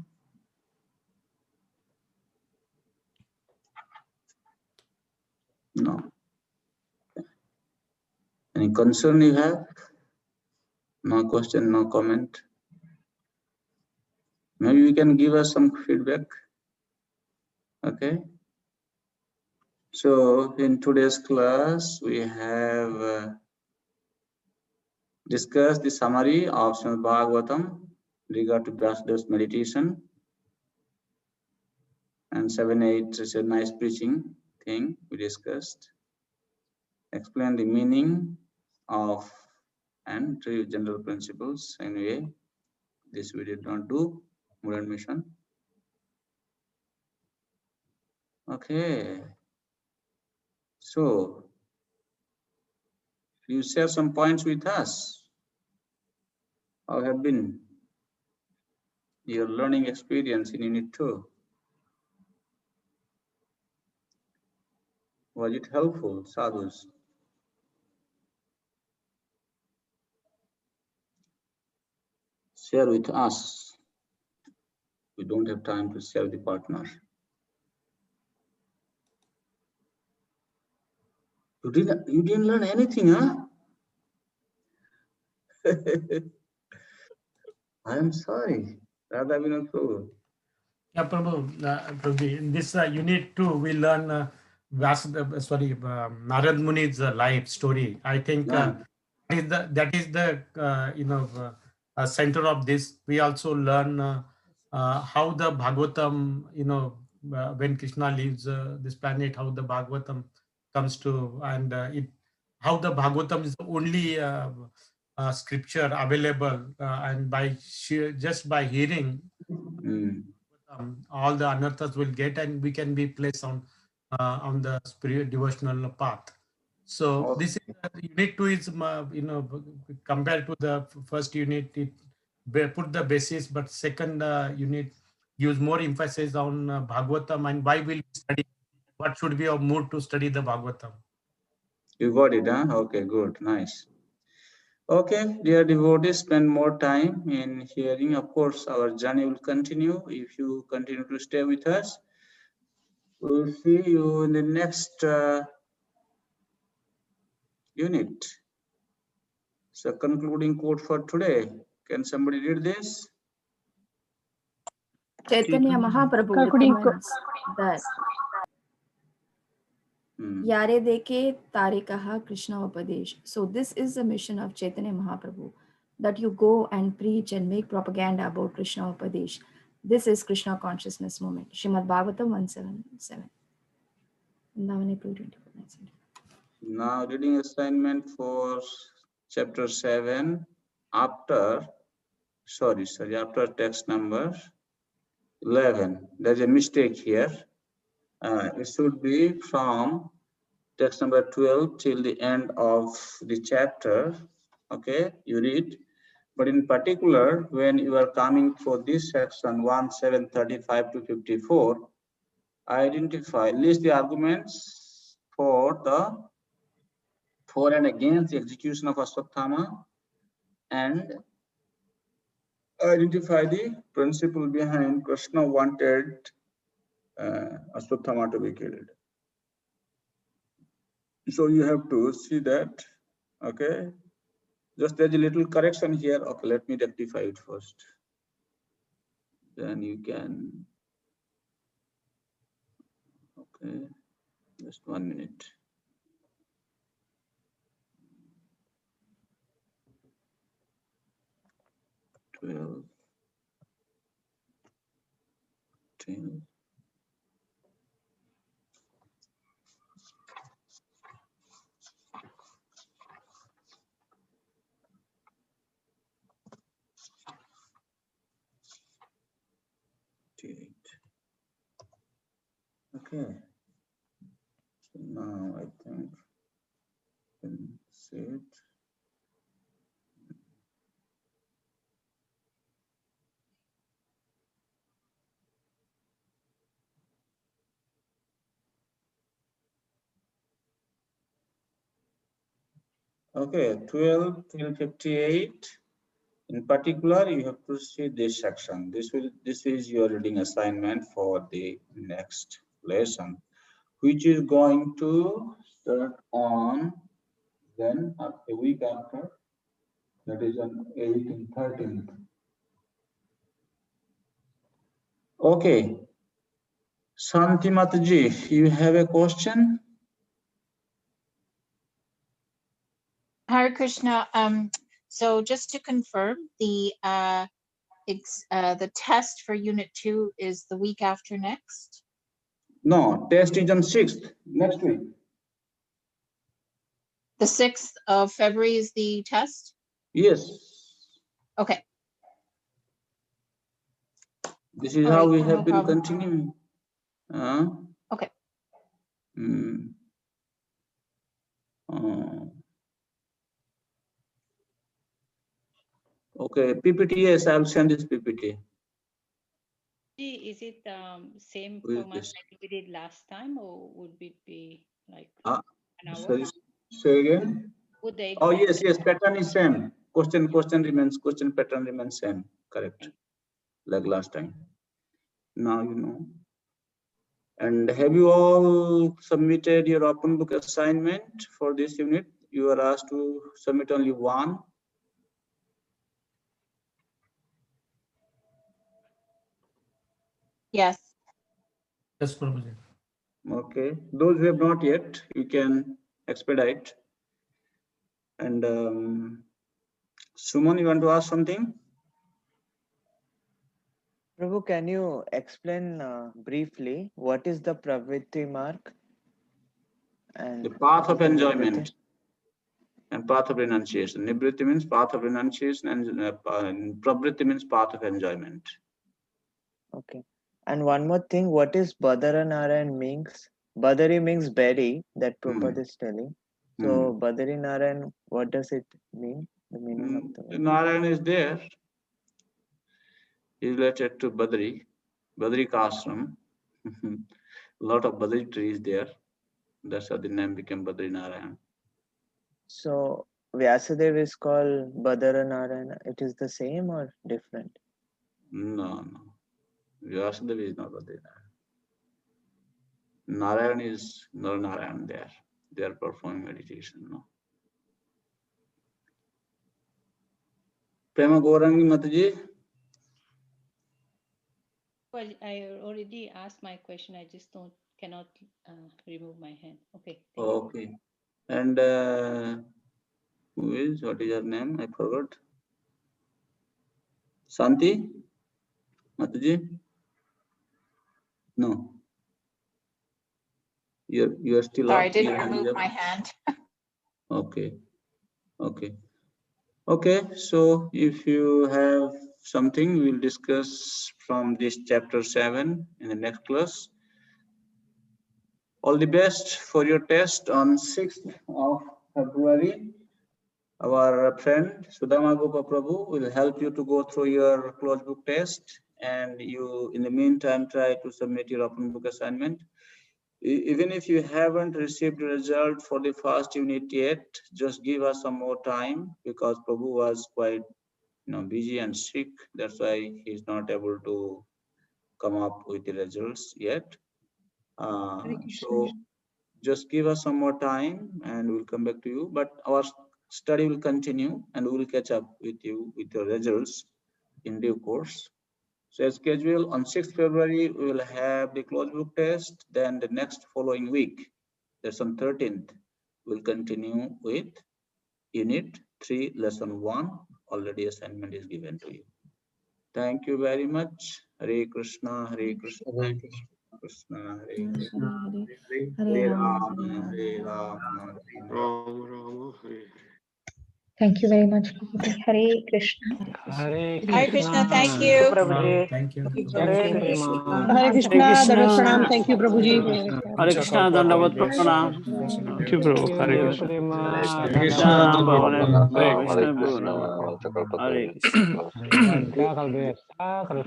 No. Any concern you have? No question, no comment. Maybe you can give us some feedback. Okay. So in today's class, we have discussed the summary of Srimad-Bhagavatam regard to Vyasadeva's meditation. And 7-8 is a nice preaching thing we discussed. Explain the meaning of and three general principles. Anyway, this we did not do. Modern mission. Okay. So you share some points with us. How have been your learning experience in Unit 2? Was it helpful, sadhus? Share with us. We don't have time to share the partner. You didn't learn anything, huh? I am sorry. Radha Vinod Prabhu. Yeah, Prabhu, in this unit 2, we learn Narad Muni's life story. I think that is the center of this. We also learn how the Bhagavatam, when Krishna leaves this planet, how the Bhagavatam comes to, and how the Bhagavatam is the only scripture available, and just by hearing, all the anarthas will get, and we can be placed on the spirit devotional path. So this is unit 2 is compared to the first unit, it put the basis, but second unit gives more emphasis on Bhagavatam and why will we study, what should be our mood to study the Bhagavatam. You got it, huh? Okay, good, nice. Okay, dear devotees, spend more time in hearing. Of course, our journey will continue if you continue to stay with us. We'll see you in the next unit. So, concluding quote for today. Can somebody read this? Chaitanya Mahaprabhu recommends that Yare deke tare kaha Krishna Upadesh. So this is the mission of Chaitanya Mahaprabhu, that you go and preach and make propaganda about Krishna Upadesh. This is Krishna consciousness movement. Srimad-Bhagavatam 177. Now reading assignment for chapter 7 after text number 11. There's a mistake here. It should be from text number 12 till the end of the chapter. Okay, you read. But in particular, when you are coming for this section 1735 to 54, list the arguments for and against the execution of Ashwatthama, and identify the principle behind Krishna wanted Ashwatthama to be killed. So you have to see that. Okay, just there's a little correction here. Okay, let me rectify it first. Then you can. Okay, just 1 minute. Till 8. Okay. So now I think I can see it. Okay, 12 till 58. In particular, you have to see this section. This is your reading assignment for the next lesson, which is going to start on then a week after, that is on 8th and 13th. Okay, Shanti Mataji, you have a question? Hare Krishna. So just to confirm, the test for Unit 2 is the week after next? No, test is on 6th, next week. The 6th of February is the test? Yes. Okay. This is how we have been continuing. Okay. Okay, PPT, yes, I will send this PPT. Is it same format like we did last time, or would it be like an hour? Sorry, say again. Would they yes, pattern is same. Question pattern remains same. Correct. Like last time. Now you know. And have you all submitted your open book assignment for this unit? You are asked to submit only one. Yes. Yes, Prabhuji. Okay. Those who have not yet, you can expedite. And Suman, you want to ask something? Prabhu, can you explain briefly what is the pravritti mark? And the path of enjoyment and path of renunciation. Nivritti means path of renunciation, and pravritti means path of enjoyment. Okay. And one more thing, what is Badara Narayan means? Badari means berry, that Prabhupada is telling. So Badari Narayan, what does it mean? The meaning of the word? Narayan is there. Is related to Badri Kashram. A lot of Badri trees there. That's how the name became Badri Narayan. So Vyasadeva is called Badara Narayana. It is the same or different? No. Vyasadeva is not Badri Narayan. Narayan is no Narayan there. They are performing meditation. No. Prema Gaurangi Mataji. Well, I already asked my question. I just cannot remove my hand. Okay. Okay. And who is? What is her name? I forgot. Santi Mataji. No. You are still Sorry, I up. didn't remove my hand. Okay. So if you have something, we'll discuss from this chapter 7 in the next class. All the best for your test on 6th of February. Our friend Sudama Gopa Prabhu will help you to go through your closed book test, and you in the meantime try to submit your open book assignment. Even if you haven't received the result for the first unit yet, just give us some more time, because Prabhu was quite busy and sick. That's why he's not able to come up with the results yet. So just give us some more time and we'll come back to you. But our study will continue and we will catch up with you with your results in due course. So as scheduled, on 6th February, we will have the closed book test. Then the next following week, that's on 13th, we'll continue with Unit 3, Lesson 1. Already assignment is given to you. Thank you very much. Hare Krishna, Hare Krishna, Krishna, Hare Krishna, Hare Rama, Hare Rama, Rama, Hare. Thank you very much, Prabhuji. Hare Krishna. Hare Krishna, thank you. Thank you. Hare Hare Krishna, Dada Pranam. Thank you, Prabhuji. Hare Krishna, Dandavat Pranam. Thank you, Prabhu. Hare Krishna. Hare Krishna, Bhavane. Hare Krishna, Hare Krishna. Hare Krishna.